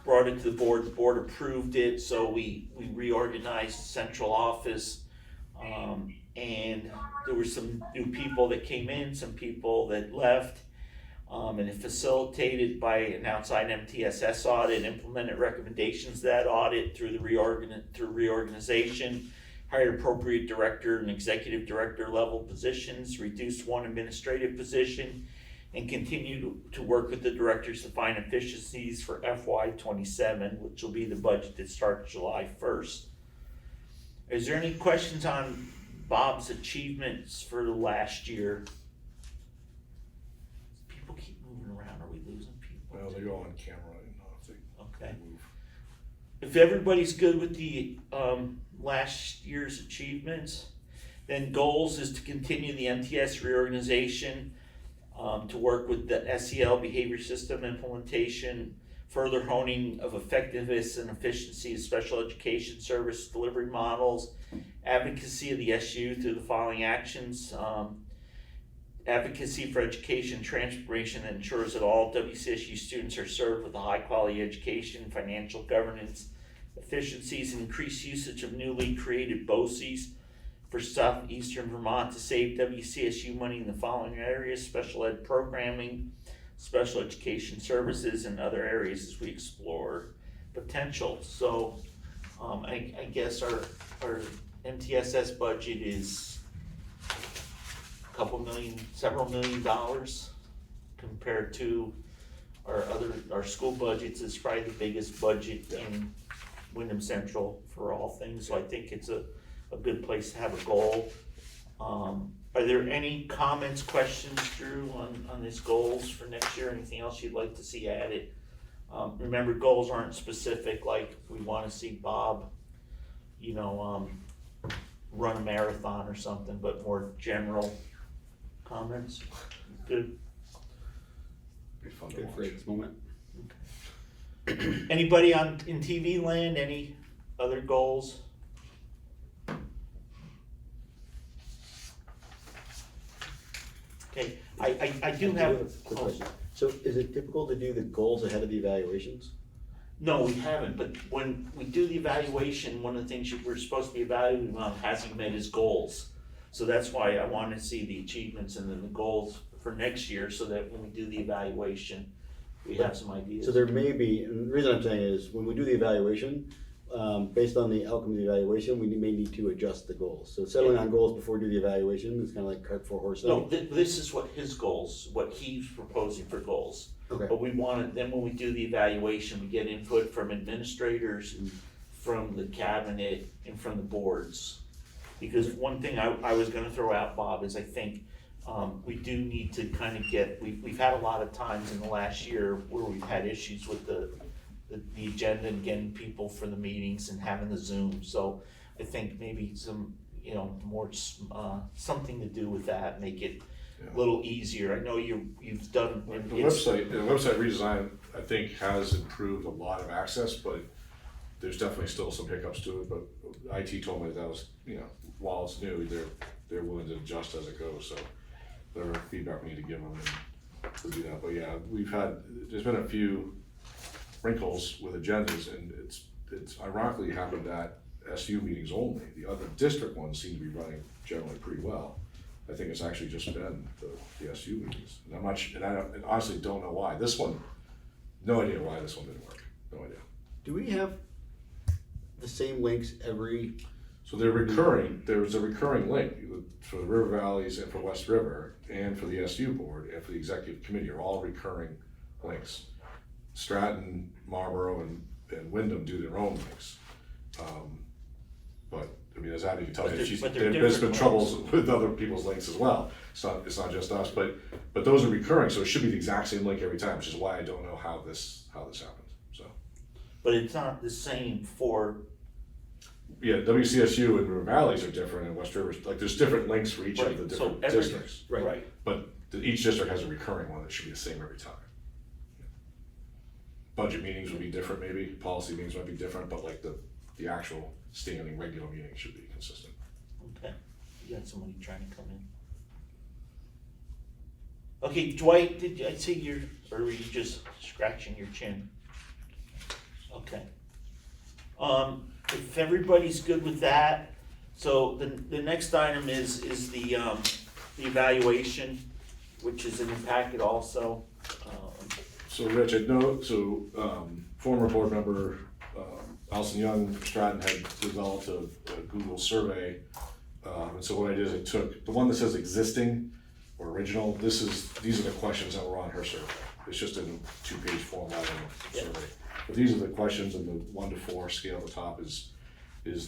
brought it to the board approved it, so we reorganized central office, and there were some new people that came in, some people that left, and it facilitated by an outside MTSS audit, implemented recommendations of that audit through reorganization, hired appropriate director and executive director level positions, reduced one administrative position, and continue to work with the directors to find efficiencies for FY27, which will be the budget that starts July 1st. Is there any questions on Bob's achievements for the last year? People keep moving around. Are we losing people? Well, they go on camera. I don't know if they Okay. move. If everybody's good with the last year's achievements, then goals is to continue the MTS reorganization, to work with the SEL behavior system implementation, further honing of effectiveness and efficiency of special education service delivery models, advocacy of the SU through the following actions, advocacy for education transformation that ensures that all WCSU students are served with a high quality education, financial governance, efficiencies, and increased usage of newly created BOCES for southeastern Vermont to save WCSU money in the following areas: special ed programming, special education services, and other areas as we explore potential. So I guess our MTSS budget is several million dollars compared to our school budgets. Is probably the biggest budget in Windham Central for all things, so I think it's a good place to have a goal. Are there any comments, questions, Drew, on these goals for next year? Anything else you'd like to see added? Remember, goals aren't specific, like we want to see Bob, run a marathon or something, but more general comments. Good. Be fun to Good watch. for this moment. Anybody in TV land, any other goals? Okay, I do have. a quick question. So is it typical to do the goals ahead of the evaluations? No, we haven't, but when we do the evaluation, one of the things we're supposed to be evaluating on, has he met his goals? So that's why I want to see the achievements and then the goals for next year, so that when we do the evaluation, we have some ideas. So there may be, and the reason I'm saying is, when we do the evaluation, based on the outcome of the evaluation, we may need to adjust the goals. So settling on goals before we do the evaluation is kind of like cart before horse. No, this is what his goals, what he's proposing for goals. Okay. But we want to, then when we do the evaluation, we get input from administrators, from the cabinet, and from the boards. Because one thing I was gonna throw out, Bob, is I think we do need to kind of we've had a lot of times in the last year where we've had issues with the agenda and getting people for the meetings and having the Zoom. So I think maybe some, more, something to do with that, make it a little easier. I know you've done. The website redesign, I think, has improved a lot of access, but there's definitely still some hiccups to it. But IT told me that was, while it's new, they're willing to adjust as it goes. So whatever feedback we need to give them, we'll do that. But yeah, there's been a few wrinkles with agendas, and it's ironically happened at SU meetings only. The other district ones seem to be running generally pretty well. I think it's actually just been the SU meetings, and I honestly don't know why. This one, no idea why this one didn't work. No idea. Do we have the same links every? So they're recurring. There's a recurring link for the River Valleys and for West River, and for the SU board and for the executive committee are all recurring links. Stratton, Marlboro, and Windham do their own links. But I mean, as Abby can tell you, there's been troubles with other people's links as well. It's not just us, but those are recurring, so it should be the exact same link every time, which is why I don't know how this happened. So, but it's not the same for. Yeah, WCSU and River Valleys are different, and West Rivers, like there's different links for each of the different districts. Right. But each district has a recurring one that should be the same every time. Budget meetings will be different, maybe policy meetings might be different, but like the actual standing regular meeting should be consistent. Okay, you got somebody trying to come in. Okay, Dwight, did I see your, or were you just scratching your chin? Okay. If everybody's good with that, so the next item is the evaluation, which is in the packet also. So Rich, I know, former board member Alison Young from Stratton had developed a Google survey. And so what I did is I took the one that says existing or original. These are the questions that were on her survey. It's just in a 2-page format survey. But these are the questions, and the 1 to 4 scale at the top is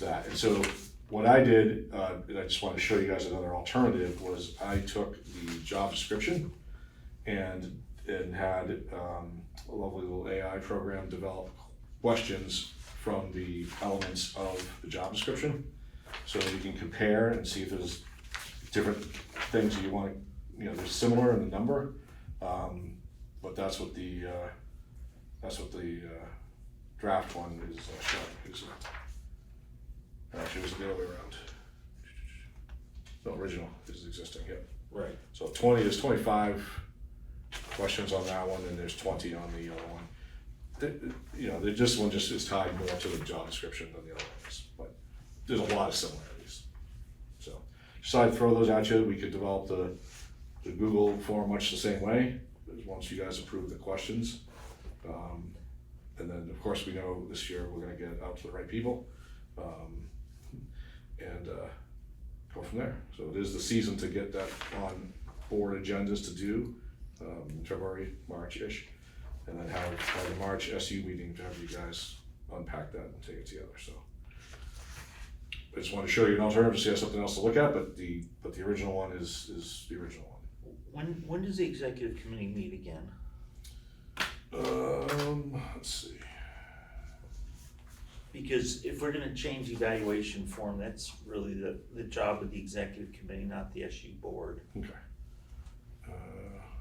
that. And so what I did, and I just wanted to show you guys another alternative, was I took the job description and had a lovely little AI program develop questions from the elements of the job description, so that you can compare and see if there's different things that you want to, they're similar in the number, but that's what the draft one is showing. Actually, it was the other way around. No, original is existing. Yep. Right. So 25 questions on that one, and there's 20 on the other one. This one just is tied more to the job description than the other ones, but there's a lot of similarities. So, so I'd throw those at you. We could develop the Google form much the same way, once you guys approve the questions. And then, of course, we know this year we're going to get out to the right people, and go from there. So it is the season to get that on board agendas to do, February, March-ish, and then have the March SU meeting to have you guys unpack that and take it together. So I just want to show you an alternative, so you have something else to look at, but the original one is the original one. When does the executive committee meet again? Let's see. Because if we're gonna change the evaluation form, that's really the job of the executive committee, not the SU board. Okay.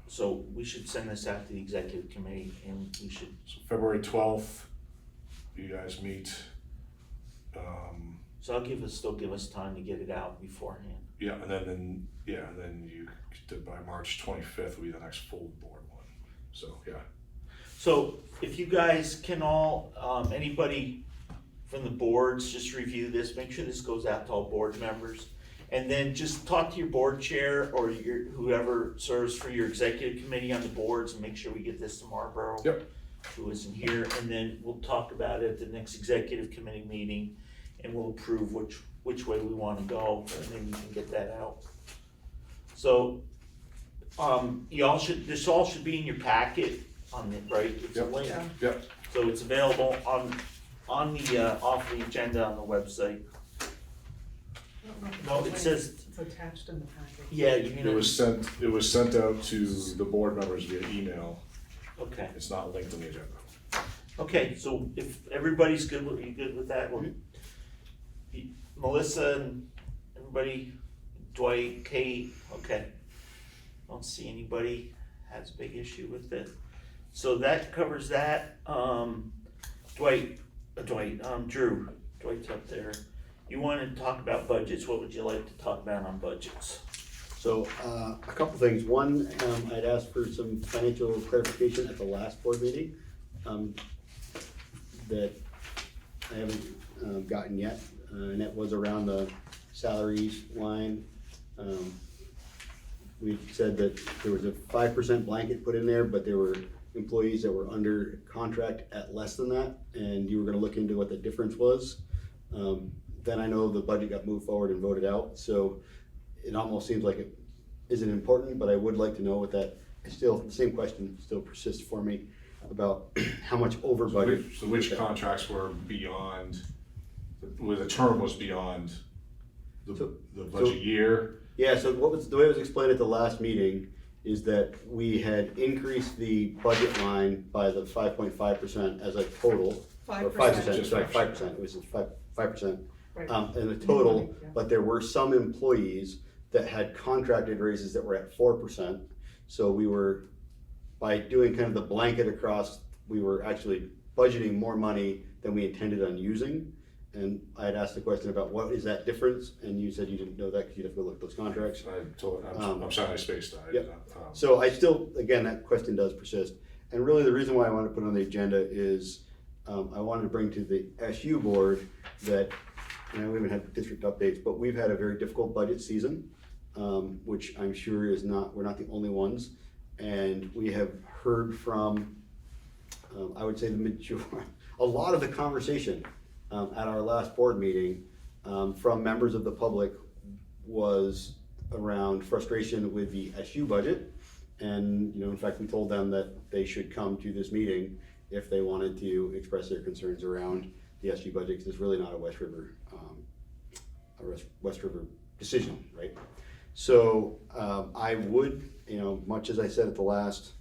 So we should send this out to the executive committee, and we should. So February 12th, you guys meet. So still give us time to get it out beforehand. Yeah, and then you did by March 25th will be the next full board one. So yeah. So if you guys can all, anybody from the boards, just review this, make sure this goes out to all board members. And then just talk to your board chair or whoever serves for your executive committee on the boards, and make sure we get this to Marlboro. Yep. Who isn't here, and then we'll talk about it at the next executive committee meeting, and we'll approve which way we want to go, and then you can get that out. So, this all should be in your packet on the, right? It's a link. Yep. So it's available on the off the agenda on the website. No, it says it's attached in the packet. Yeah, It was sent out to the board members via email. Okay. It's not linked on the agenda. Okay, so if everybody's good, you good with that? Melissa and everybody, Dwight, Kate, okay. Don't see anybody has a big issue with it. So that covers that. Drew, Dwight's up there. You wanted to talk about budgets. What would you like to talk about on budgets? So a couple things. One, I'd asked for some financial clarification at the last board meeting that I haven't gotten yet, and that was around the salaries line. We said that there was a 5% blanket put in there, but there were employees that were under contract at less than that, and you were going to look into what the difference was. Then I know the budget got moved forward and voted out, so it almost seems like it isn't important, but I would like to know what that the same question still persists for me about how much over budget. So which contracts were beyond, where the term was beyond the budget year? Yeah, so the way it was explained at the last meeting is that we had increased the budget line by the 5.5% as a total. 5%. Or 5%, sorry, 5%, it was 5%. Right. In the total, Money, yeah. but there were some employees that had contracted raises that were at 4%. So we were, by doing kind of the blanket across, we were actually budgeting more money than we intended on using. And I had asked the question about what is that difference, and you said you didn't know that because you'd have to go look at those contracts. I'm sorry, I spaced out. Yep. So I still, again, that question does persist. And really the reason why I wanted to put it on the agenda is I wanted to bring to the SU board that, we haven't had district updates, but we've had a very difficult budget season, which I'm sure we're not the only ones. And we have heard from, I would say a lot of the conversation at our last board meeting from members of the public was around frustration with the SU budget. And, in fact, we told them that they should come to this meeting if they wanted to express their concerns around the SU budget, because it's really not a West River decision, right? So I would, much as I said at the last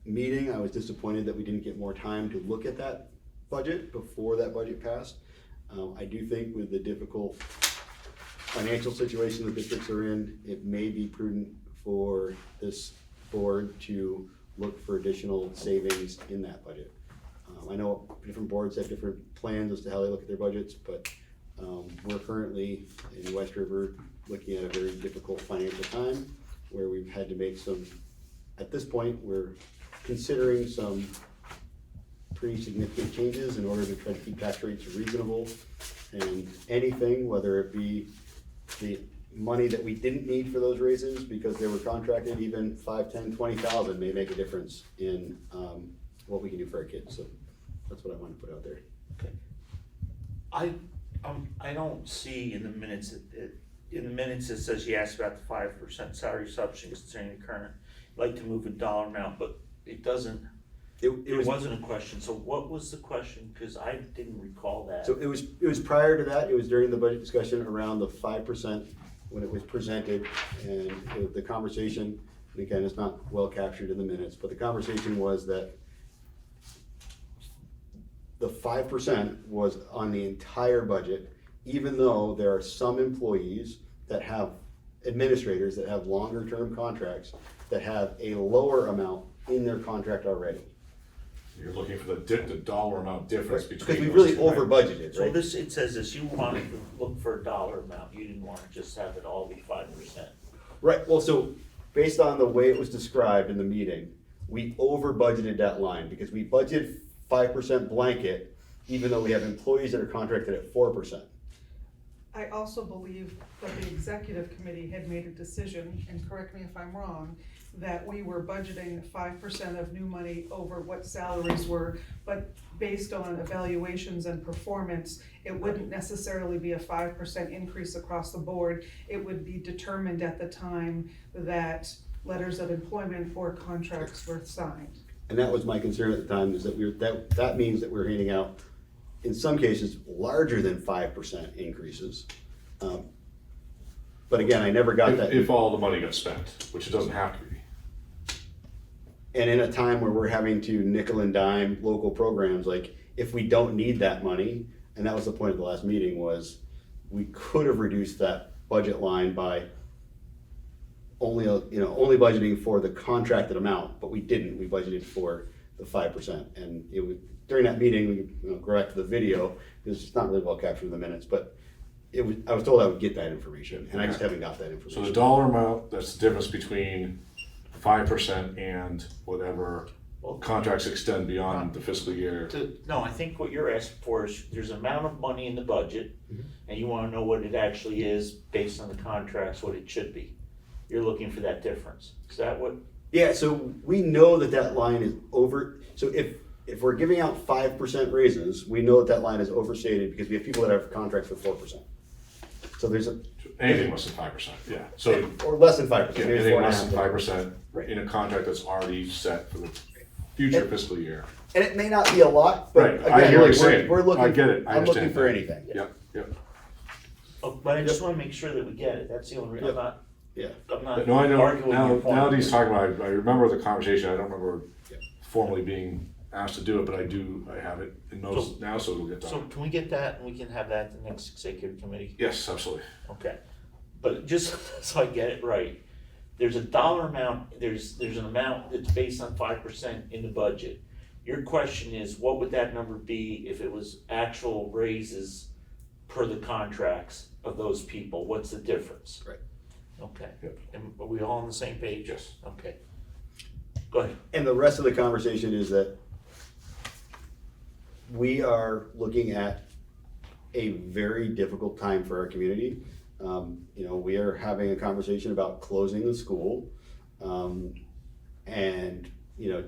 meeting, I was disappointed that we didn't get more time to look at that budget before that budget passed. I do think with the difficult financial situation the districts are in, it may be prudent for this board to look for additional savings in that budget. I know different boards have different plans as to how they look at their budgets, but we're currently in West River looking at a very difficult financial time where we've had to make at this point, we're considering some pretty significant changes in order to try to keep tax rates reasonable. And anything, whether it be the money that we didn't need for those raises because they were contracted, even 5, 10, 20,000 may make a difference in what we can do for our kids. So that's what I want to put out there. Okay. I don't see in the minutes it says you asked about the 5% salary subsidy concerning the current. I'd like to move a dollar amount, but it doesn't. It wasn't a question. So what was the question? Because I didn't recall that. So it was prior to that. It was during the budget discussion around the 5% when it was presented, and the conversation. And again, it's not well captured in the minutes, but the conversation was that the 5% was on the entire budget, even though there are some employees that have administrators that have longer term contracts that have a lower amount in their contract already. You're looking for the dollar amount difference between. Because we really over budgeted, So right? it says this, you wanted to look for a dollar amount, you didn't want to just have it all be 5%. Right, well, so based on the way it was described in the meeting, we over budgeted that line because we budgeted 5% blanket, even though we have employees that are contracted at 4%. I also believe that the executive committee had made a decision, and correct me if I'm wrong, that we were budgeting 5% of new money over what salaries were, but based on evaluations and performance, it wouldn't necessarily be a 5% increase across the board. It would be determined at the time that letters of employment or contracts were signed. And that was my concern at the time, is that that means that we're handing out, in some cases, larger than 5% increases. But again, I never got that. If all the money got spent, which it doesn't have to be. And in a time where we're having to nickel and dime local programs, like if we don't need that money, and that was the point of the last meeting, was we could have reduced that budget line by only budgeting for the contracted amount, but we didn't. We budgeted for the 5%, and it was during that meeting. We go back to the video because it's not really well captured in the minutes, but I was told I would get that information, and I just haven't got that information. So the dollar amount, that's the difference between 5% and whatever contracts extend beyond the fiscal year. No, I think what you're asking for is there's an amount of money in the budget, and you want to know what it actually is based on the contracts, what it should be. You're looking for that difference. Is that what? Yeah, so we know that line is over. So if we're giving out 5% raises, we know that line is overstated because we have people that have contracts for 4%. So there's anything less than 5%. Yeah. So or less than 5%. Yeah, maybe anything 4.5%. less than 5% Right. in a contract that's already set for the future fiscal year. And it may not be a lot, but Right. again, I hear what you're we're saying. looking. I get it. I I'm looking understand for that. anything. Yep. Yep. Oh, but I just want to make sure that we get it. That's the only reason. Yeah. I'm not No, I know. arguing your point. Now that he's talking about it, I remember the conversation. I don't remember formally being asked to do it, but I have it in notes now, so it'll get done. So can we get that, and we can have that at the next executive committee? Yes, absolutely. Okay, but just so I get it right, there's a dollar amount, there's an amount that's based on 5% in the budget. Your question is, what would that number be if it was actual raises per the contracts of those people? What's the difference? Right. Okay, and are we all on the same page? Yes. Okay, go ahead. And the rest of the conversation is that we are looking at a very difficult time for our community. We are having a conversation about closing the school and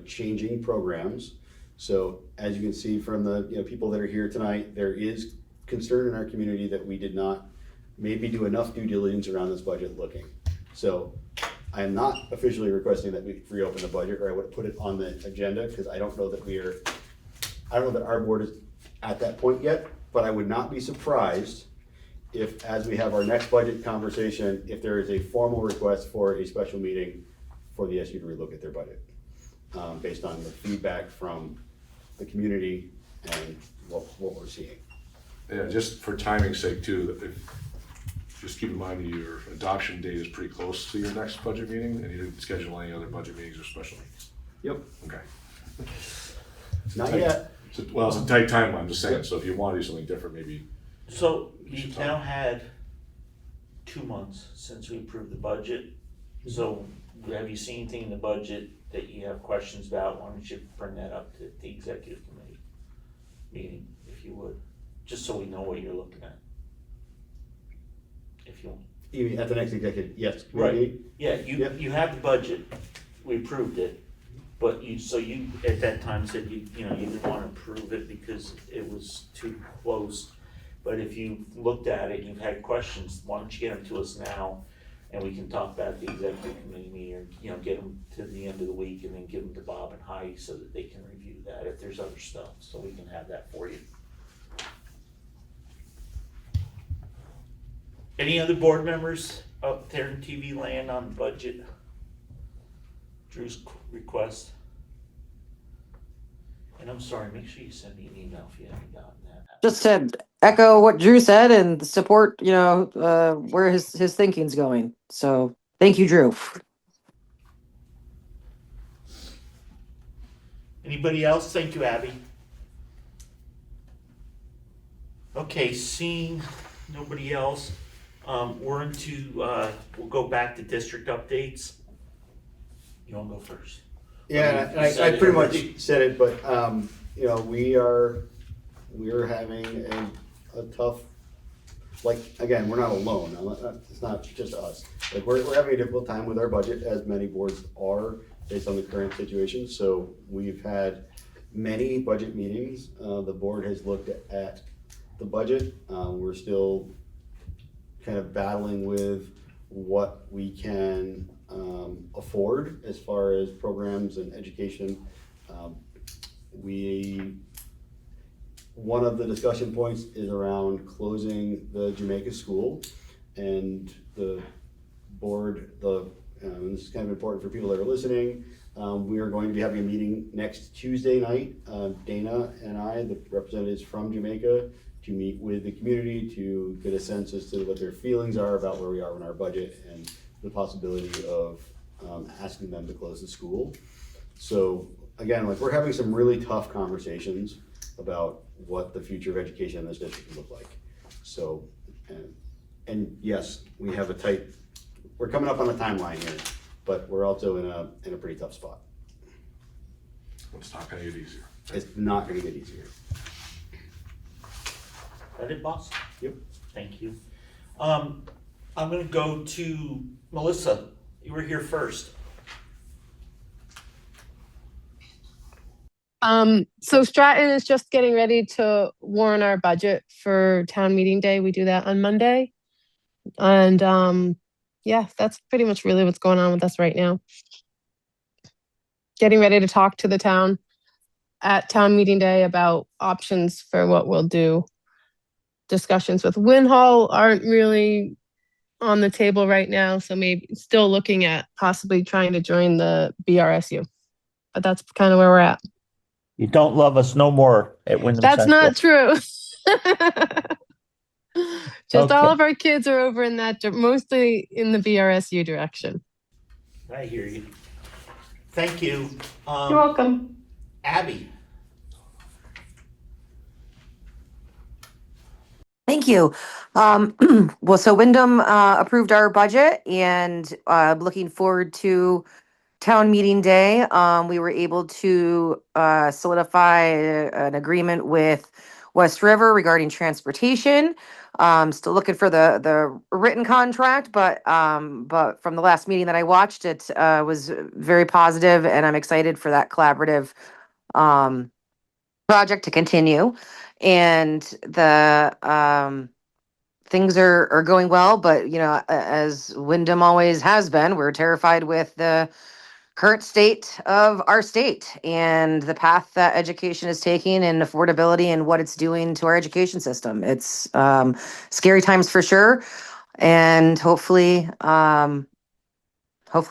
changing programs. So as you can see from the people that are here tonight, there is concern in our community that we did not maybe do enough due diligence around this budget looking. So I am not officially requesting that we reopen the budget, or I would put it on the agenda, because I don't know that our board is at that point yet, but I would not be surprised if, as we have our next budget conversation, if there is a formal request for a special meeting for the SU to relook at their budget, based on the feedback from the community and what we're seeing. Yeah, just for timing's sake too, just keep in mind that your adoption date is pretty close to your next budget meeting, and you didn't schedule any other budget meetings or special meetings. Yep. Okay. Not yet. It's a tight timeline, I'm just saying, so if you want to do something different, maybe. So we've now had 2 months since we approved the budget. So have you seen anything in the budget that you have questions about? Why don't you bring that up to the executive committee meeting, if you would, just so we know what you're looking at. If you want. You mean at the next executive, yes. Right. Yeah, you have the budget, we approved it, but you at that time said you didn't want to approve it because it was too close. But if you looked at it and you've had questions, why don't you get them to us now, and we can talk about the executive committee meeting, or get them to the end of the week and then give them to Bob and Heidi so that they can review that if there's other stuff, so we can have that for you. Any other board members up there in TV land on budget? Drew's request. And I'm sorry, make sure you send me an email if you haven't gotten that. Just to echo what Drew said and support, where his thinking's going. So thank you, Drew. Anybody else? Thank you, Abby. Okay, seeing nobody else, we're into, we'll go back to district updates. You want to go first? Yeah, I pretty much said it, but we're having a tough, again, we're not alone. It's not just us. We're having a difficult time with our budget, as many boards are, based on the current situation. So we've had many budget meetings. The board has looked at the budget. We're still kind of battling with what we can afford as far as programs and education. One of the discussion points is around closing the Jamaica school, and the board, and this is kind of important for people that are listening, we are going to be having a meeting next Tuesday night, Dana and I, the representatives from Jamaica, to meet with the community to get a sense as to what their feelings are about where we are in our budget and the possibility of asking them to close the school. So again, we're having some really tough conversations about what the future of education in this district can look like. So, and yes, we have we're coming up on a timeline here, but we're also in a pretty tough spot. It's not going to get easier. It's not going to get easier. That it, boss? Yep. Thank you. I'm going to go to Melissa. You were here first. So Stratton is just getting ready to warn our budget for town meeting day. We do that on Monday. And yeah, that's pretty much really what's going on with us right now. Getting ready to talk to the town at town meeting day about options for what we'll do. Discussions with Windham aren't really on the table right now, so maybe still looking at possibly trying to join the BRSU. But that's kind of where we're at. You don't love us no more at Windham That's Central. not true. Just Okay. all of our kids are over in that, mostly in the BRSU direction. I hear you. Thank you. You're welcome. Abby. Thank you. Well, so Wyndham approved our budget, and looking forward to town meeting day. We were able to solidify an agreement with West River regarding transportation. Still looking for the written contract, but from the last meeting that I watched, it was very positive, and I'm excited for that collaborative project to continue. And the things are going well, but as Wyndham always has been, we're terrified with the current state of our state and the path that education is taking and affordability and what it's doing to our education system. It's scary times for sure, and hopefully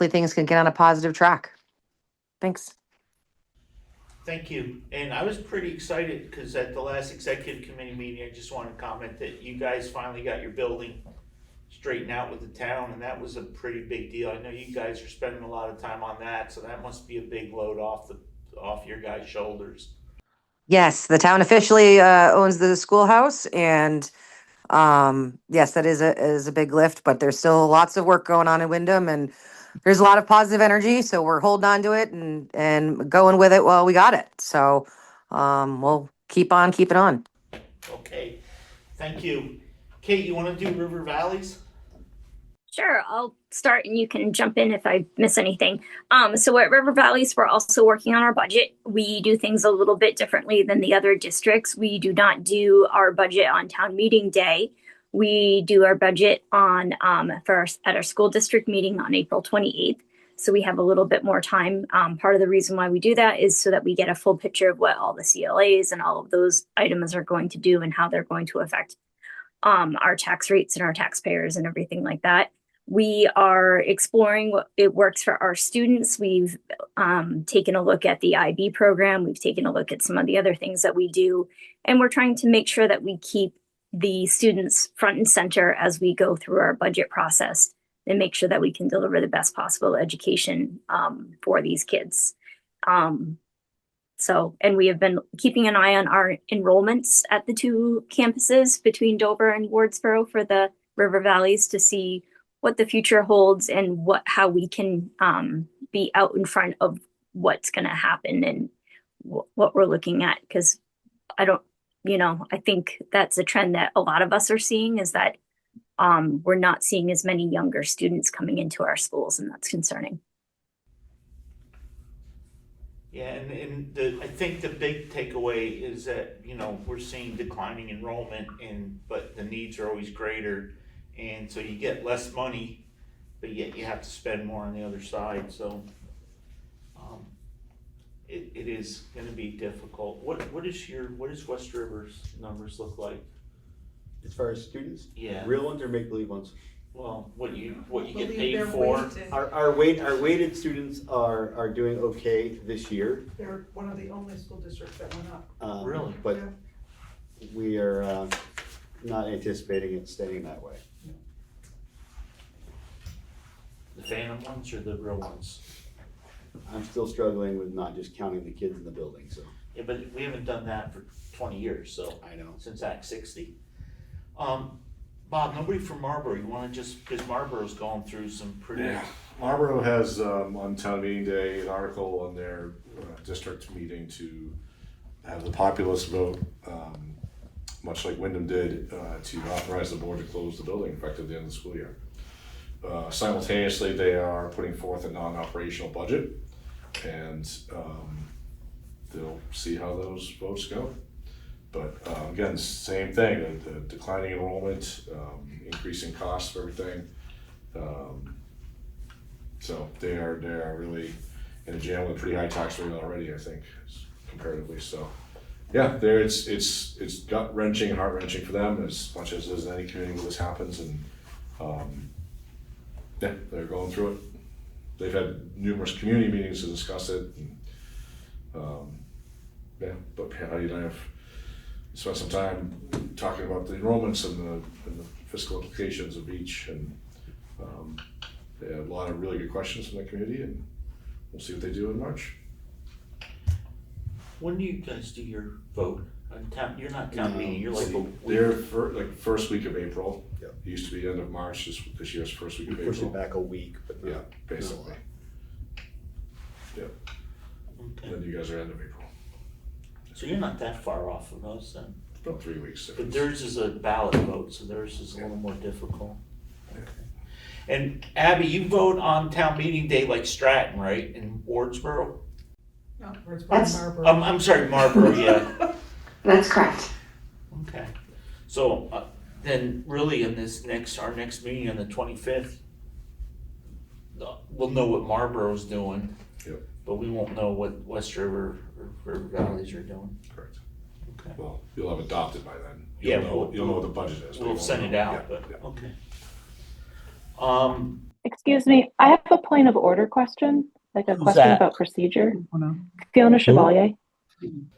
things can get on a positive track. Thanks. Thank you. And I was pretty excited because at the last executive committee meeting, I just want to comment that you guys finally got your building straightened out with the town, and that was a pretty big deal. I know you guys are spending a lot of time on that, so that must be a big load off your guys' shoulders. Yes, the town officially owns the schoolhouse, and yes, that is a big lift, but there's still lots of work going on in Windham, and there's a lot of positive energy, so we're holding on to it and going with it while we got it. So we'll keep on keeping on. Okay, thank you. Kate, you want to do River Valleys? Sure, I'll start and you can jump in if I miss anything. So at River Valleys, we're also working on our budget. We do things a little bit differently than the other districts. We do not do our budget on town meeting day. We do our budget on at our school district meeting on April 28th. So we have a little bit more time. Part of the reason why we do that is so that we get a full picture of what all the CLAs and all of those items are going to do and how they're going to affect our tax rates and our taxpayers and everything like that. We are exploring what it works for our students. We've taken a look at the IB program. We've taken a look at some of the other things that we do. And we're trying to make sure that we keep the students front and center as we go through our budget process and make sure that we can deliver the best possible education for these kids. And we have been keeping an eye on our enrollments at the two campuses between Dover and Wardsboro for the River Valleys to see what the future holds and how we can be out in front of what's going to happen and what we're looking at. Because I think that's a trend that a lot of us are seeing is that we're not seeing as many younger students coming into our schools, and that's concerning. Yeah, and I think the big takeaway is that, we're seeing declining enrollment but the needs are always greater. And so you get less money, but yet you have to spend more on the other side. So it is going to be difficult. What does West River's numbers look like? As far as students? Yeah. Real ones or make-believe ones? Well, what you get Believe paid their for? weight is- Our weighted students are doing okay this year. They're one of the only school districts that went up. Really? But Yeah. we are not anticipating it staying that way. The phantom ones or the real ones? I'm still struggling with not just counting the kids in the building, so. Yeah, but we haven't done that for 20 years, so. I know. Since Act 60. Bob, nobody from Marlboro, you wanna because Marlboro's going through some pretty. Yeah, Marlboro has on town meeting day an article on their district meeting to have the populace vote, much like Windham did, to authorize the board to close the building effective at the end of the school year. Simultaneously, they are putting forth a non-operational budget, and they'll see how those votes go. But again, same thing, the declining enrollment, increasing costs for everything. So they are really in a jam with a pretty high tax rate already, I think, comparatively. So yeah, it's gut wrenching and heart wrenching for them as much as in any community where this happens, and yeah, they're going through it. They've had numerous community meetings to discuss it, and yeah, but you know, I've spent some time talking about the enrollments and the fiscal implications of each, and they had a lot of really good questions from the community, and we'll see what they do in March. When do you guys do your vote? You're not town meeting, you're like a week. They're first week of April. Yep. It used to be end of March, this year's first week of April. Push it back a week, but yeah, basically. Yep. Okay. And then you guys are end of April. So you're not that far off from us then? It's about 3 weeks. But theirs is a ballot vote, so theirs is a little more difficult. Okay. And Abby, you vote on town meeting day like Stratton, right, in Wardsboro? No, Marlboro. I'm sorry, Marlboro, yeah. That's correct. Okay. So then really in our next meeting on the 25th, we'll know what Marlboro's doing. Yep. But we won't know what West River or River Valleys are doing. Correct. Okay. Well, you'll have adopted by then. You'll know what the budget is. We'll send it out, but okay. Excuse me, I have a point of order question, like a question that? about procedure. Fiona Chevalier.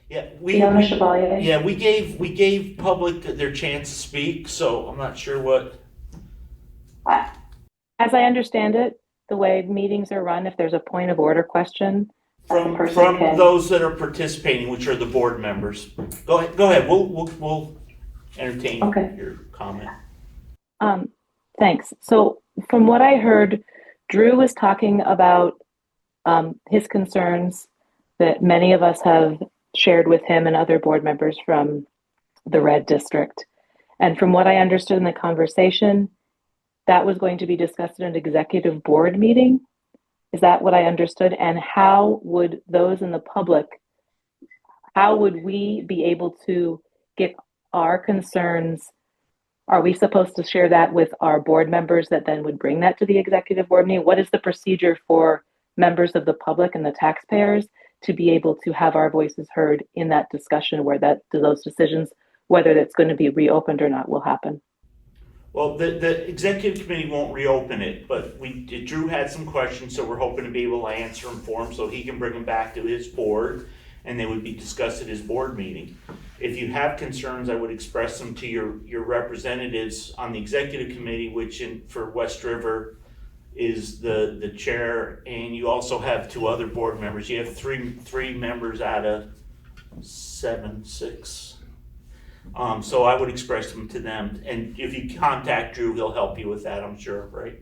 Yeah, Fiona Chevalier. Yeah, we gave public their chance to speak, so I'm not sure what. As I understand it, the way meetings are run, if there's a point of order question, From those that are participating, which are the board members. Go ahead. We'll entertain your comment. Thanks. So from what I heard, Drew was talking about his concerns that many of us have shared with him and other board members from the red district. And from what I understood in the conversation, that was going to be discussed in an executive board meeting. Is that what I understood? And how would those in the public, how would we be able to get our concerns? Are we supposed to share that with our board members that then would bring that to the executive board meeting? What is the procedure for members of the public and the taxpayers to be able to have our voices heard in that discussion where those decisions, whether that's going to be reopened or not, will happen? Well, the executive committee won't reopen it, but Drew had some questions, so we're hoping to be able to answer them for him so he can bring them back to his board and they would be discussed at his board meeting. If you have concerns, I would express them to your representatives on the executive committee, which for West River is the chair, and you also have 2 other board members. You have three members out of 6. So I would express them to them, and if you contact Drew, he'll help you with that, I'm sure, right?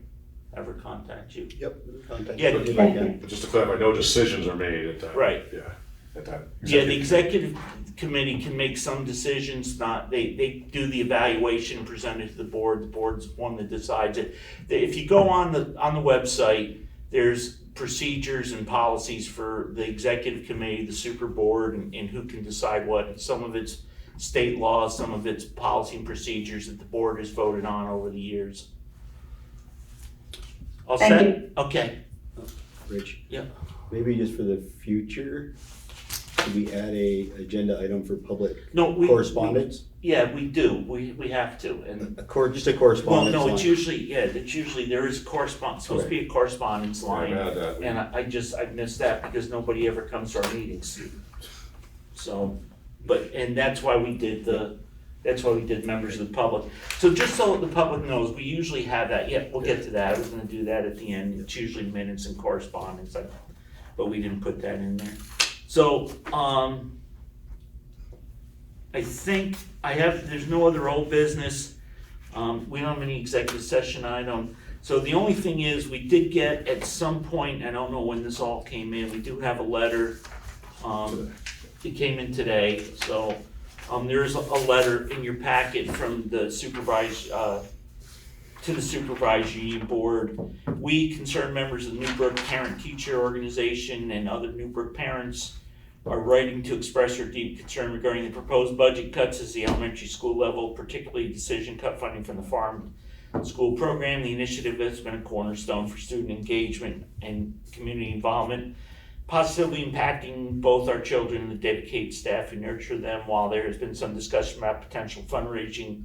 Ever contact you? Yep. Contact Yeah. But just to clarify, no decisions are made at that. Right. Yeah. At that. Yeah, the executive committee can make some decisions, they do the evaluation and present it to the board. The board's one that decides it. If you go on the website, there's procedures and policies for the executive committee, the super board, and who can decide what. Some of it's state laws, some of it's policy and procedures that the board has voted on over the years. All set? you. Okay. Rich? Yeah. Maybe just for the future, should we add a agenda item for public correspondence? Yeah, we do. We have to. And just a correspondence Well, no, line. it's usually there is supposed to be a correspondence line. Yeah, And I missed that because nobody ever comes to our meetings. So, and that's why we did members of the public. So just so the public knows, we usually have that. Yeah, we'll get to that. I was gonna do that at the end. It's usually minutes and correspondence, but we didn't put that in there. So, I think there's no other old business. We don't have any executive session item. So the only thing is, we did get at some point, I don't know when this all came in, we do have a letter. It came in today, so there's a letter in your packet from the to the supervisory board. We, concerned members of the Newbrook Parent Teacher Organization and other Newbrook parents, are writing to express their deep concern regarding the proposed budget cuts at the elementary school level, particularly decision cut funding from the farm school program. The initiative has been a cornerstone for student engagement and community involvement, positively impacting both our children and the dedicated staff who nurture them. While there has been some discussion about potential fundraising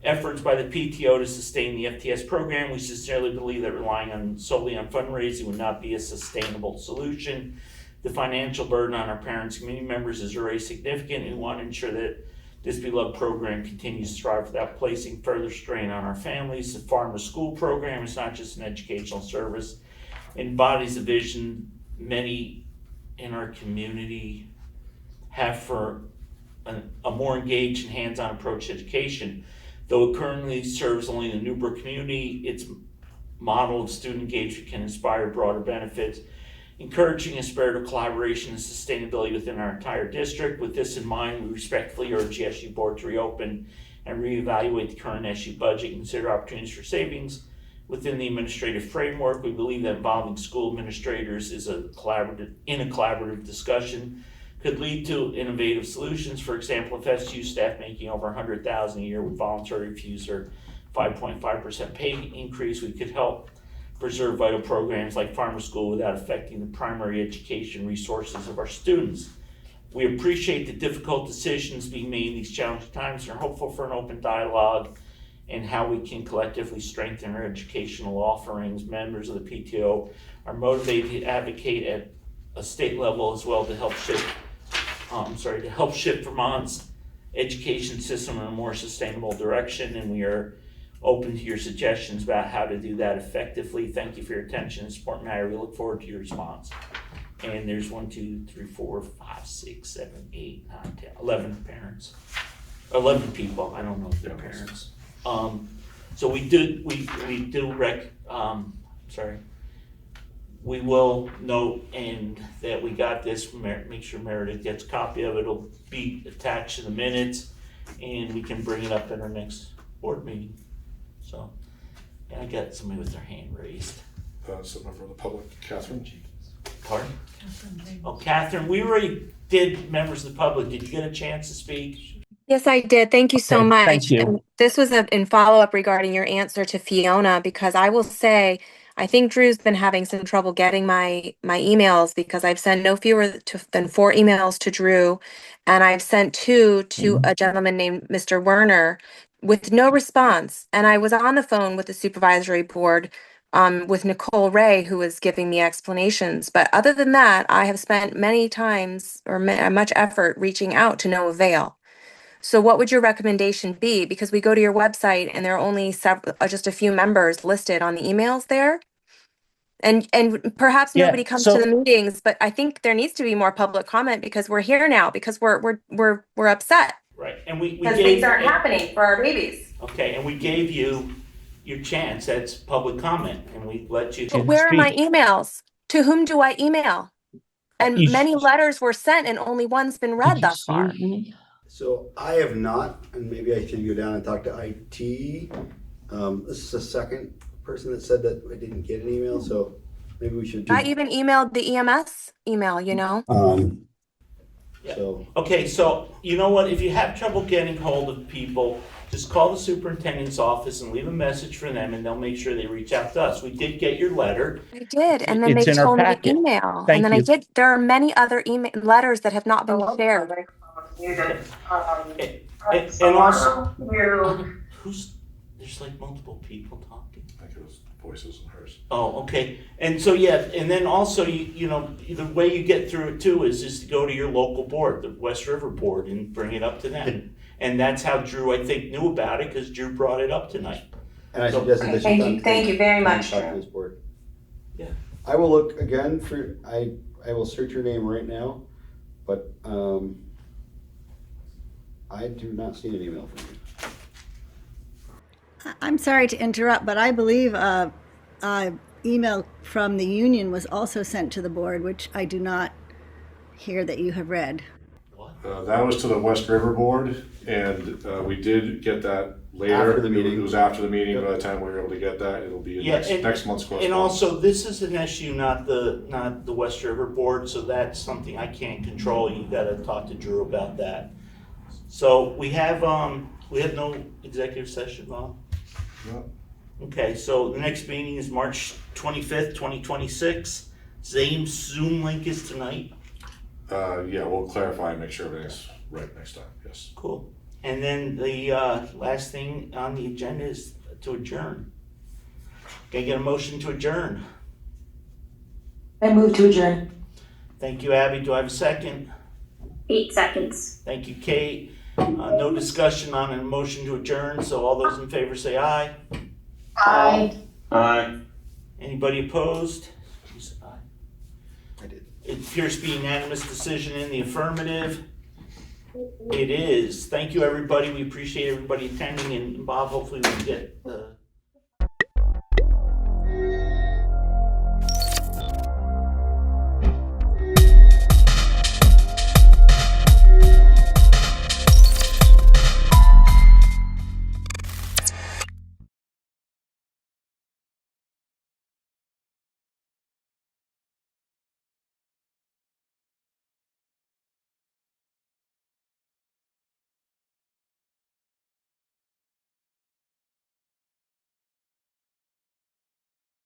efforts by the PTO to sustain the FTS program, we sincerely believe that relying solely on fundraising would not be a sustainable solution. The financial burden on our parents and community members is already significant, and we want to ensure that this beloved program continues to thrive without placing further strain on our families. The farm to school program is not just an educational service, it embodies the vision many in our community have for a more engaged and hands-on approach to education. Though it currently serves only the Newbrook community, its model of student engagement can inspire broader benefits, encouraging a spirit of collaboration and sustainability within our entire district. With this in mind, we respectfully urge the SU board to reopen and reevaluate the current SU budget and consider opportunities for savings within the administrative framework. We believe that involving school administrators in a collaborative discussion could lead to innovative solutions. For example, if SU staff making over $100,000 a year would voluntarily refuse their 5.5% pay increase, we could help preserve vital programs like farm to school without affecting the primary education resources of our students. We appreciate the difficult decisions being made in these challenging times and are hopeful for an open dialogue and how we can collectively strengthen our educational offerings. Members of the PTO are motivated to advocate at a state level as well to help shift Vermont's education system in a more sustainable direction, and we are open to your suggestions about how to do that effectively. Thank you for your attention and support, Mayor. We look forward to your response. And there's 1, 2, 3, 4, 5, 6, 7, 8, 9, 10, 11 parents. 11 people. I don't know if they're parents. So we will note and that we got this, make sure Meredith gets a copy of it. It'll be attached to the minutes and we can bring it up at our next board meeting. So, yeah, I got somebody with their hand raised. So member of the public, Catherine. Pardon? Oh, Catherine, we already did members of the public. Did you get a chance to speak? Yes, I did. Thank you so Okay, much. thank you. And this was in follow-up regarding your answer to Fiona, because I will say, I think Drew's been having some trouble getting my emails because I've sent no fewer than 4 emails to Drew, and I've sent 2 to a gentleman named Mr. Werner with no response. And I was on the phone with the supervisory board with Nicole Ray, who was giving me explanations. But other than that, I have spent many times or much effort reaching out to no avail. So what would your recommendation be? Because we go to your website and there are only just a few members listed on the emails there. And perhaps Yeah, nobody comes so- to the meetings, but I think there needs to be more public comment because we're here now, because we're upset. Right, and we Because gave, things aren't happening for our babies. Okay, and we gave you your chance. That's public comment, and we let you. But where are my emails? To whom do I email? And You- many letters were sent and only one's been read thus far. So I have not, and maybe I should go down and talk to IT. This is the second person that said that I didn't get an email, so maybe we should. I even emailed the EMS email, you know? So Okay, so you know what? If you have trouble getting hold of people, just call the superintendent's office and leave a message for them, and they'll make sure they reach out to us. We did get your letter. I did, and then It's they in our told me to packet. email. Thank And then you. I did, there are many other letters that have not been shared. And also, there's like multiple people talking. I think it was voices and hers. Oh, okay. And so, yeah, and then also, you know, the way you get through it too is to go to your local board, the West River Board, and bring it up to them. And that's how Drew, I think, knew about it, because Drew brought it up tonight. And I So- suggested that Thank you very much, talk to Drew. this board. Yeah. I will look again for, I will search your name right now, but I do not see an email from you. I'm sorry to interrupt, but I believe a email from the union was also sent to the board, which I do not hear that you have read. That was to the West River Board, and we did get that later. After the meeting. It was after the meeting. By the time we were able to get that, it'll be in next month's correspondence. And also, this is an issue, not the West River Board, so that's something I can't control. You gotta talk to Drew about that. So we have no executive session, Bob? No. Okay, so the next meeting is March 25th, 2026. Same Zoom link as tonight. Yeah, we'll clarify and make sure everything's right next time, yes. Cool. And then the last thing on the agenda is to adjourn. Can I get a motion to adjourn? I move to adjourn. Thank you, Abby. Do I have a second? 8 seconds. Thank you, Kate. No discussion on a motion to adjourn, so all those in favor say aye. Aye. Aye. Anybody opposed? You said aye. I did. It appears to be unanimous decision in the affirmative. It is. Thank you, everybody. We appreciate everybody attending, and Bob, hopefully we can get